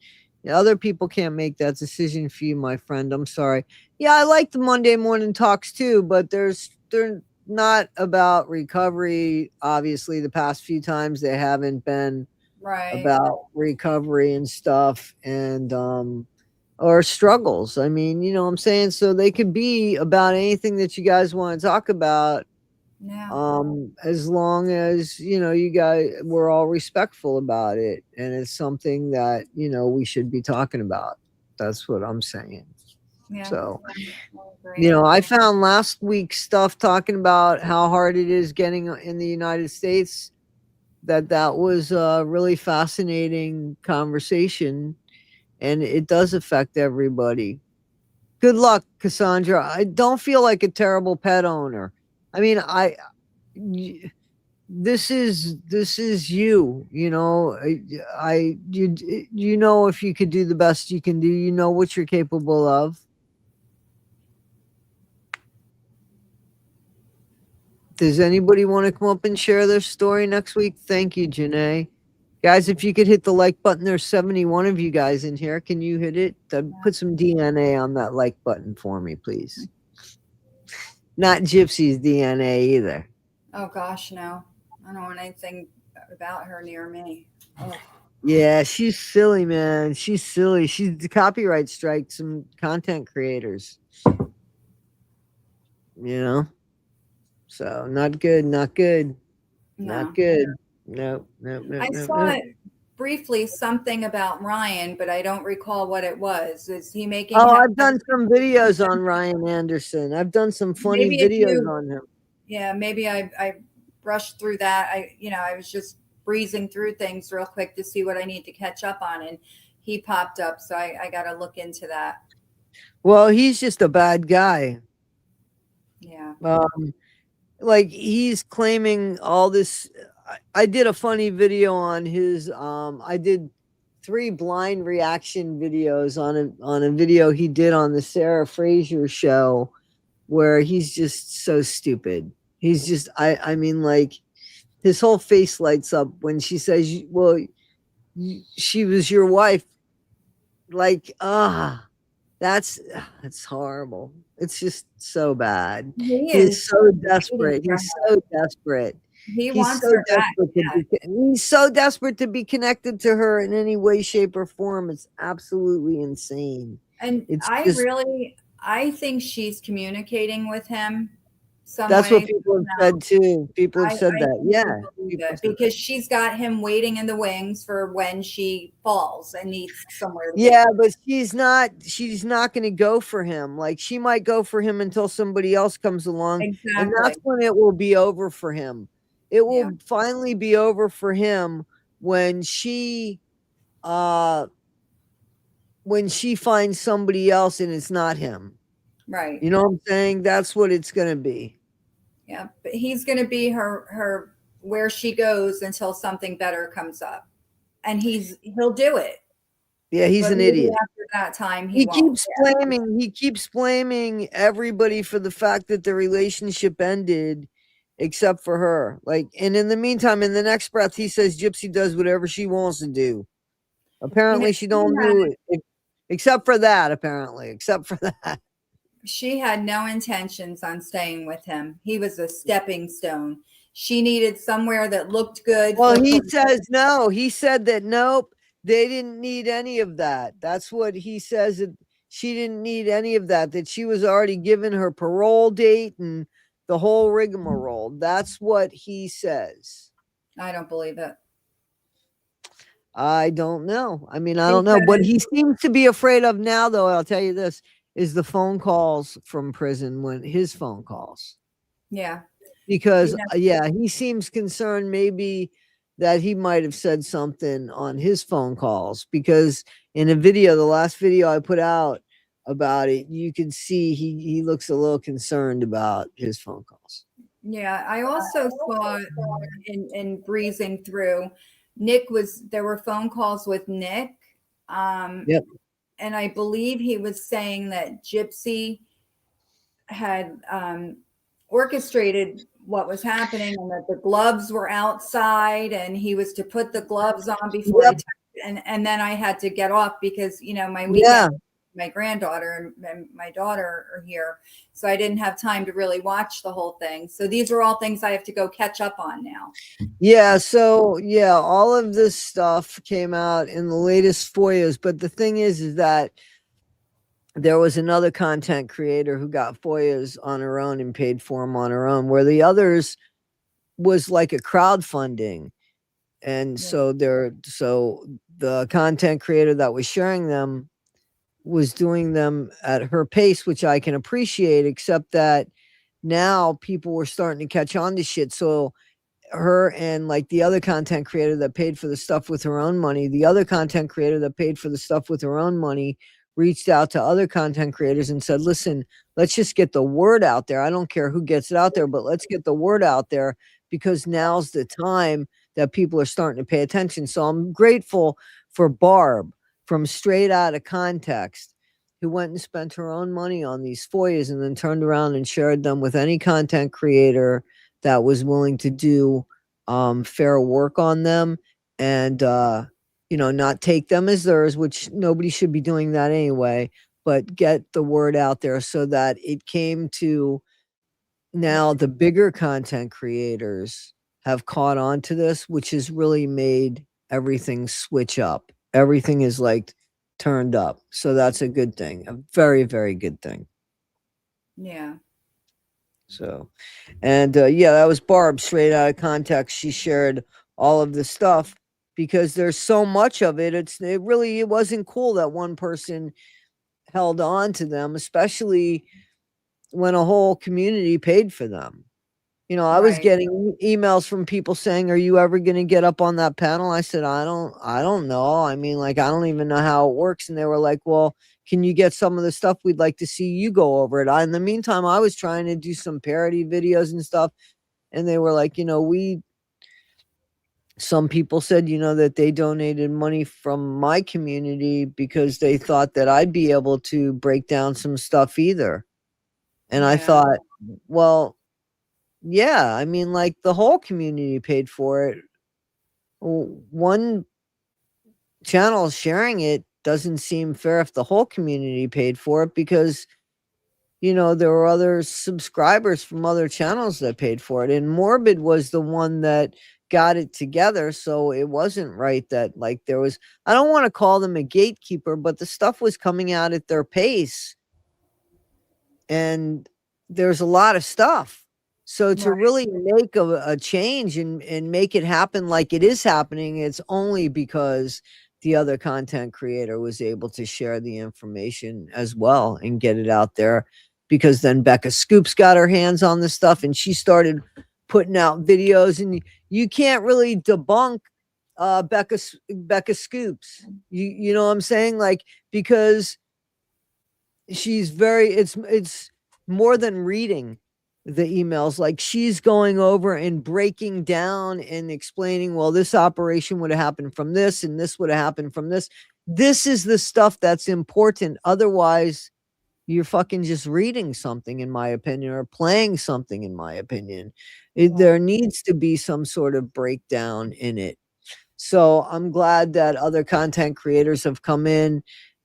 Other people can't make that decision for you, my friend. I'm sorry. Yeah, I like the Monday morning talks too, but they're not about recovery. Obviously, the past few times they haven't been right. about recovery and stuff. And, or struggles. I mean, you know what I'm saying? So they could be about anything that you guys want to talk about, Yeah. as long as, you know, you guys we're all respectful about it. And it's something that, you know, we should be talking about. That's what I'm saying. Yeah. So, I you agree. know, I found last week's stuff talking about how hard it is getting in the United States. That was a really fascinating conversation and it does affect everybody. Good luck, Cassandra. I don't feel like a terrible pet owner. I mean, this is you, you know, if you could do the best you can do, you know what you're capable of. Does anybody want to come up and share their story next week? Thank you, Janae. Guys, if you could hit the like button, there's 71 of you guys in here. Can you hit it? Put some DNA on that like button for me, please. Not Gypsy's DNA either. Oh gosh, no. I don't want anything about her near me. Oh. Yeah, she's silly, man. She's silly. She's the copyright strike some content creators. You know? So not good, not good. No. Not good. No. I saw it briefly, something about Ryan, but I don't recall what it was. Is he making? Oh, I've done some videos on Ryan Anderson. I've done some funny videos on him. Yeah, maybe I brushed through that. I was just breezing through things real quick to see what I need to catch up on, and he popped up, so I got to look into that. Well, he's just a bad guy. Yeah. Like he's claiming all this. I did a funny video on his. I did 3 blind reaction videos on a video he did on the Sarah Fraser show, where he's just so stupid. He's just. I mean, like, his whole face lights up when she says, "Well, she was your wife." Like, that's horrible. It's just so bad. He's so desperate. He's so desperate. He's so desperate. He's so desperate to be connected to her in any way, shape, or form. It's absolutely insane. And I think she's communicating with him. That's what people have said too. People have said that. Yeah. Because she's got him waiting in the wings for when she falls and needs somewhere to be. But she's not going to go for him. Like, she might go for him until somebody else comes along. Exactly. And that's when it will be over for him. It will finally be over for him when she finds somebody else and it's not him. Right. You know what I'm saying? That's what it's going to be. Yeah, but he's going to be her where she goes until something better comes up, and he'll do it. Yeah, he's an idiot. After that time, he keeps blaming everybody for the fact that the relationship ended, except for her. Like, and in the meantime, in the next breath, he says Gypsy does whatever she wants to do. Apparently, she don't do it, except for that. She had no intentions on staying with him. He was a stepping stone. She needed somewhere that looked good. Well, he says no. He said that nope, they didn't need any of that. That's what he says. That she didn't need any of that. That she was already given her parole date and the whole rigmarole. That's what he says. I don't believe it. I don't know. I mean, I don't know. What he seems to be afraid of now, though, I'll tell you this, is the phone calls from prison, when his phone calls. Yeah. Because, he seems concerned maybe that he might have said something on his phone calls, because in a video, the last video I put out about it, you can see he looks a little concerned about his phone calls. Yeah. I also saw in breezing through, there were phone calls with Nick. Yep. And I believe he was saying that Gypsy had orchestrated what was happening, and that the gloves were outside, and he was to put the gloves on before and then I had to get off because, my weekend, my granddaughter and my daughter are here. So I didn't have time to really watch the whole thing. So these are all things I have to go catch up on now. Yeah. So all of this stuff came out in the latest FOIAs. But the thing is that there was another content creator who got FOIAs on her own and paid for them on her own, where the others was like a crowdfunding. And so the content creator that was sharing them was doing them at her pace, which I can appreciate, except that now people were starting to catch on to shit. So her and like the other content creator that paid for the stuff with her own money, the other content creator that paid for the stuff with her own money reached out to other content creators and said, listen, let's just get the word out there. I don't care who gets it out there, but let's get the word out there because now's the time that people are starting to pay attention. So I'm grateful for Barb from Straight Out of Context, who went and spent her own money on these FOIAs and then turned around and shared them with any content creator that was willing to do fair work on them and not take them as theirs, which nobody should be doing that anyway, but get the word out there so that it came to now the bigger content creators have caught on to this, which has really made everything switch up. Everything is like turned up. So that's a good thing. A very, very good thing. Yeah. So, and that was Barb Straight Out of Context. She shared all of the stuff because there's so much of it. It wasn't cool that one person held on to them, especially when a whole community paid for them. I was getting emails from people saying, "Are you ever going to get up on that panel?" I said, I don't know. I mean, like, I don't even know how it works. And they were like, "Well, can you get some of the stuff? We'd like to see you go over it." In the meantime, I was trying to do some parody videos and stuff. And they were like, some people said, that they donated money from my community because they thought that I'd be able to break down some stuff either. And I thought, well, yeah, I mean, like the whole community paid for it. One channel sharing it doesn't seem fair if the whole community paid for it because, there were other subscribers from other channels that paid for it. And Morbid was the one that got it together. So it wasn't right that like there was, I don't want to call them a gatekeeper, but the stuff was coming out at their pace. And there's a lot of stuff. So to really make a change and make it happen like it is happening, it's only because the other content creator was able to share the information as well and get it out there. Because then Becca Scoops got her hands on the stuff and she started putting out videos, and you can't really debunk Becca Scoops. You know what I'm saying? Like, because it's more than reading the emails. Like, she's going over and breaking down and explaining, well, this operation would have happened from this and this would have happened from this. This is the stuff that's important. Otherwise, you're fucking just reading something, in my opinion, or playing something, in my opinion. There needs to be some sort of breakdown in it. So I'm glad that other content creators have come in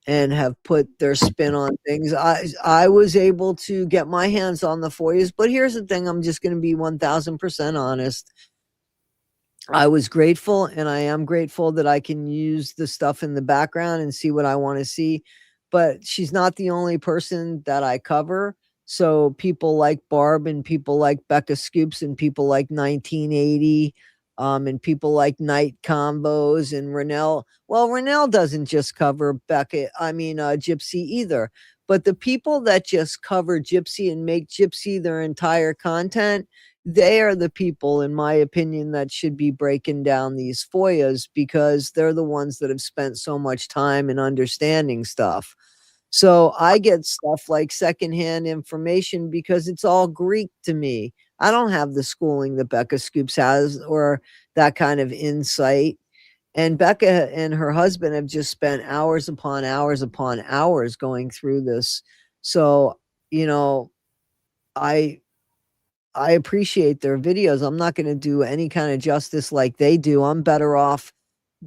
and have put their spin on things. I was able to get my hands on the FOIAs, but here's the thing. I'm just going to be 1000% honest. I was grateful, and I am grateful that I can use the stuff in the background and see what I want to see. But she's not the only person that I cover. So people like Barb and people like Becca Scoops and people like 1980 and people like Night Combos and Renell. Well, Renell doesn't just cover Gypsy either. But the people that just cover Gypsy and make Gypsy their entire content, they are the people, in my opinion, that should be breaking down these FOIAs because they're the ones that have spent so much time in understanding stuff. So I get stuff like secondhand information because it's all Greek to me. I don't have the schooling that Becca Scoops has or that kind of insight. And Becca and her husband have just spent hours upon hours upon hours going through this. So, I appreciate their videos. I'm not going to do any kind of justice like they do. I'm better off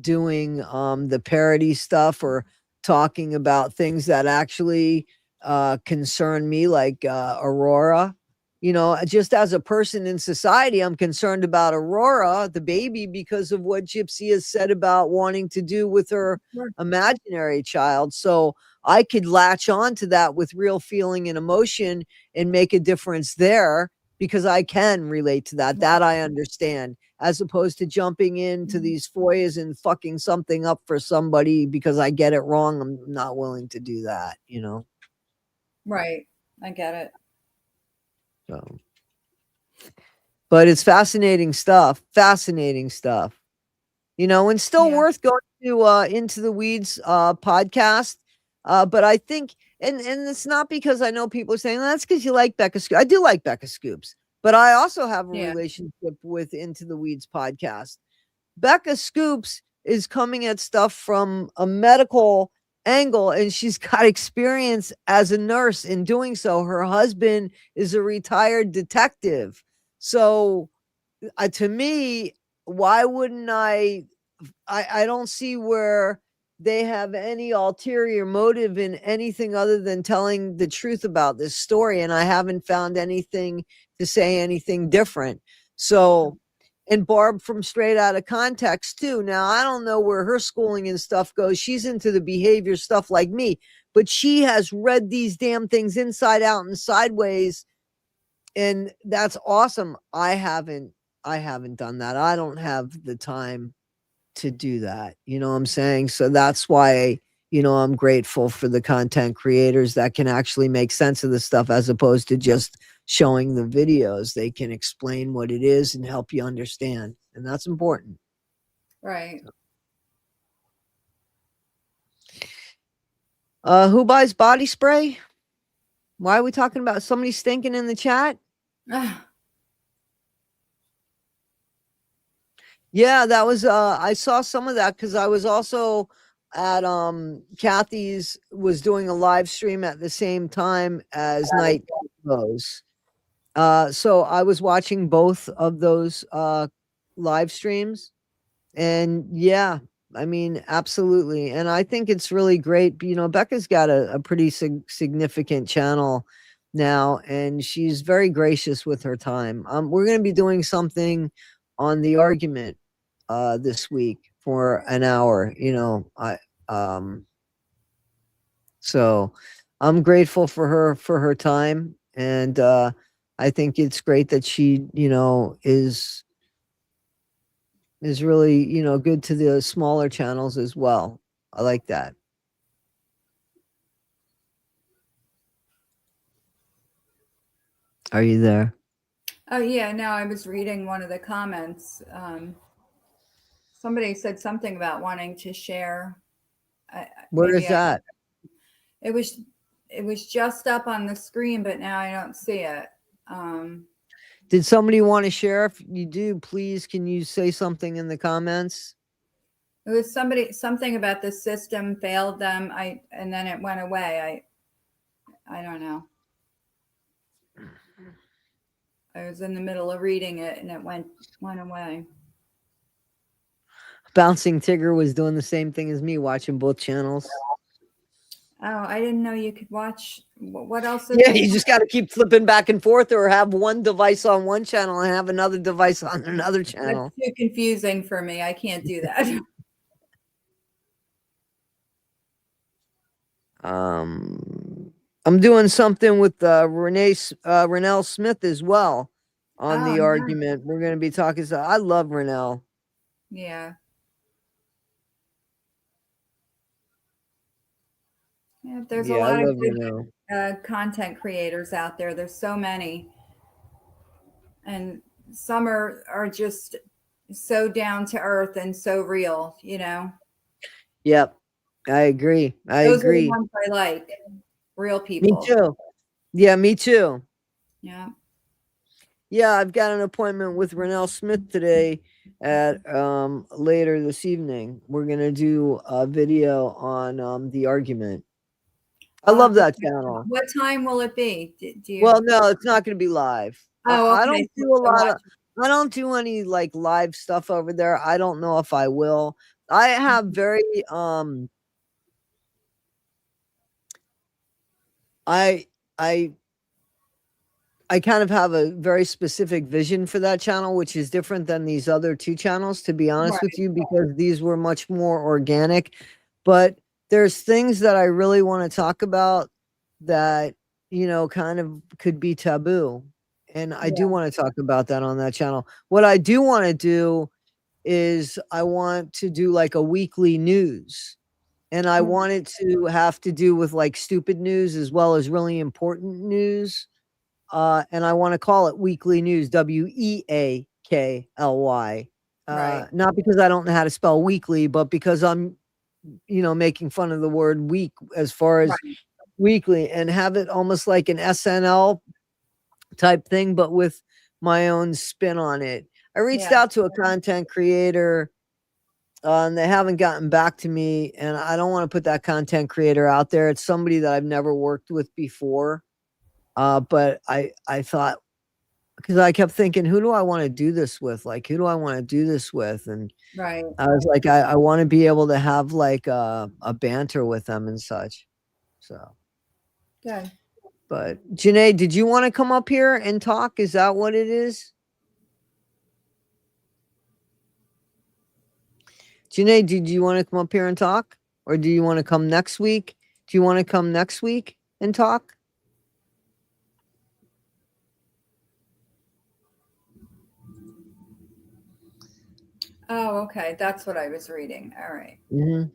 doing the parody stuff or talking about things that actually concern me, like Aurora. Just as a person in society, I'm concerned about Aurora, the baby, because of what Gypsy has said about wanting to do with her imaginary child. So I could latch on to that with real feeling and emotion and make a difference there because I can relate to that. That I understand, as opposed to jumping into these FOIAs and fucking something up for somebody because I get it wrong. I'm not willing to do that, Right. I get it. So, But it's fascinating stuff. Fascinating stuff. And still Yeah. worth going to Into the Weeds podcast. But I think and it's not because I know people are saying that's because you like Becca Scoops. I do like Becca Scoops, but I also have a Yeah. relationship with Into the Weeds podcast. Becca Scoops is coming at stuff from a medical angle, and she's got experience as a nurse in doing so. Her husband is a retired detective. So, to me, why wouldn't I don't see where they have any ulterior motive in anything other than telling the truth about this story, and I haven't found anything to say anything different. So, and Barb from Straight Outta Context too. Now, I don't know where her schooling and stuff goes. She's into the behavior stuff like me, but she has read these damn things inside out and sideways, and that's awesome. I haven't done that. I don't have the time to do that. You know what I'm saying? So that's why, I'm grateful for the content creators that can actually make sense of the stuff as opposed to just showing the videos. They can explain what it is and help you understand. And that's important. Right. Who buys body spray? Why are we talking about somebody stinking in the chat? Yeah, that was I saw some of that because I was also at Kathy's was doing a live stream at the same time as Night Goes. So I was watching both of those live streams, and yeah, I mean, absolutely. And I think it's really great. Becca's got a pretty significant channel now, and she's very gracious with her time. We're going to be doing something on the argument this week for an hour. So I'm grateful for her time, and I think it's great that she is really, good to the smaller channels as well. I like that. Are you there? Oh yeah, no, I was reading one of the comments. Somebody said something about wanting to share. Where is Maybe that? it was just up on the screen, but now I don't see it. Did somebody want to share? If you do, please, can you say something in the comments? It was something about the system failed them. And then it went away. I don't know. I was in the middle of reading it and it went away. Bouncing Tigger was doing the same thing as me, watching both channels. Oh, I didn't know you could watch. What else? Yeah, you just got to keep flipping back and forth, or have one device on one channel and have another device on another channel. That's too confusing for me. I can't do that. I'm doing something with Renelle Smith as well on the argument. We're going to be talking. I love Renelle. Yeah. Yeah, there's a lot of good content creators out there. There's so many, and some are just so down to earth and so real. Yep, I agree. Those are the ones I like. Real people. Me too. Yeah, me too. Yeah. Yeah, I've got an appointment with Renelle Smith today at later this evening. We're gonna do a video on the argument. I love that channel. What time will it be? Do you... Well, no, it's not gonna be live. Oh, okay. I don't do a lot of I don't do any like live stuff over there. I don't know if I will. I have very I kind of have a very specific vision for that channel, which is different than these other two channels, to be honest with you, because these were much more organic. But there's things that I really want to talk about that, kind of could be taboo. And I do want to talk about that on that channel. What I do want to do is I want to do like a weekly news. And I want it to have to do with like stupid news as well as really important news. and I want to call it Weekly News, Weakly. Right. Not because I don't know how to spell weekly, but because I'm, making fun of the word week as far as Right. weekly, and have it almost like an SNL type thing, but with my own spin on it. I reached Yeah. out to a content creator, and they haven't gotten back to me, and I don't want to put that content creator out there. It's somebody that I've never worked with before. But I thought, because I kept thinking, who do I want to do this with? Like, who do I want to do this with? And Right. I was like, I want to be able to have like a banter with them and such. So, Good. but Janae, did you want to come up here and talk? Is that what it is? Janae, did you want to come up here and talk? Or do you want to come next week? Do you want to come next week and talk? Oh, okay. That's what I was reading. All right. Mm-hmm.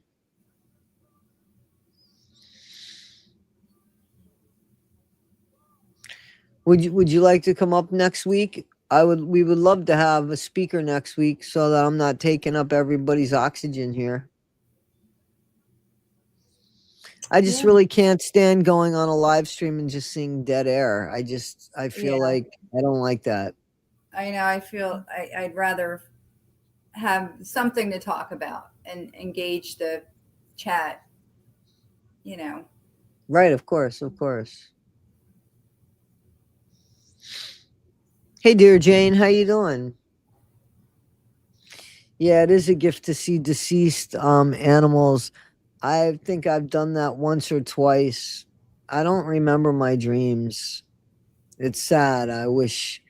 Would you like to come up next week? We would love to have a speaker next week so that I'm not taking up everybody's oxygen here. I just Yeah. really can't stand going on a live stream and just seeing dead air. I feel Yeah. like I don't like that. I know. I feel I'd rather have something to talk about and engage the chat, you know. Right, of course, of course. Hey dear Jane, how you doing? Yeah, it is a gift to see deceased animals. I think I've done that once or twice. I don't remember my dreams. It's sad. I wish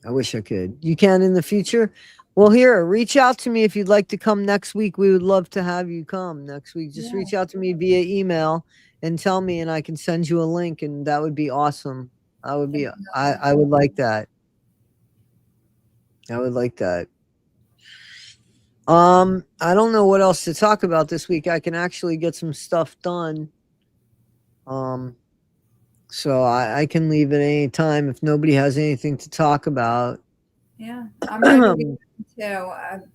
I could. You can in the future? Well, here, reach out to me if you'd like to come next week. We would love to have you come next week. Just Yeah. reach out to me via email and tell me, and I can send you a link, and that would be awesome. I would like that. I would like that. I don't know what else to talk about this week. I can actually get some stuff done. So I can leave at any time if nobody has anything to talk about. Yeah. I'm ready to too.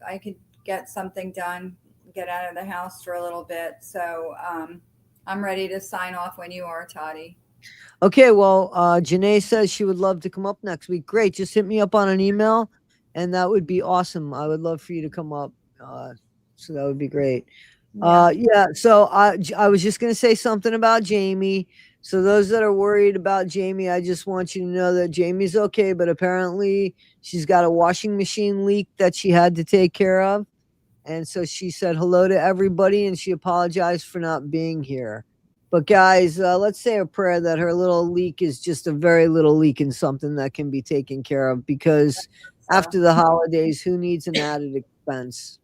I could get something done, get out of the house for a little bit. So I'm ready to sign off when you are, Toddie. Okay, well, Janae says she would love to come up next week. Great. Just hit me up on an email, and that would be awesome. I would love for you to come up. So that would be great. Yeah. Yeah, so I was just going to say something about Jamie. So those that are worried about Jamie, I just want you to know that Jamie's okay, but apparently she's got a washing machine leak that she had to take care of. And so she said hello to everybody, and she apologized for not being here. But guys, let's say a prayer that her little leak is just a very little leak and something that can be taken care of, because after the holidays, who needs an added expense?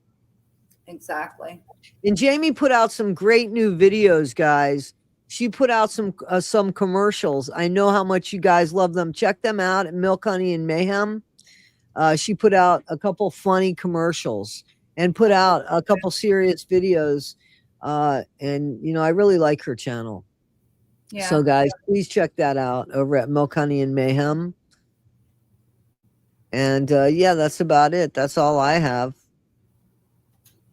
Exactly. And Jamie put out some great new videos, guys. She put out some commercials. I know how much you guys love them. Check them out at Milk, Honey, and Mayhem. She put out a couple funny commercials and put out a couple serious videos. And I really like her channel. Yeah. So guys, please check that out over at Milk, Honey, and Mayhem. And yeah, that's about it. That's all I have.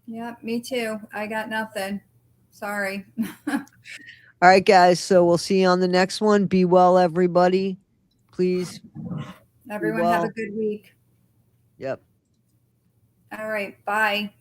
Yeah, me too. I got nothing. Sorry. All right, guys. So we'll see you on the next one. Be well, everybody. Please. Everyone have a good week. Yep. All right. Bye.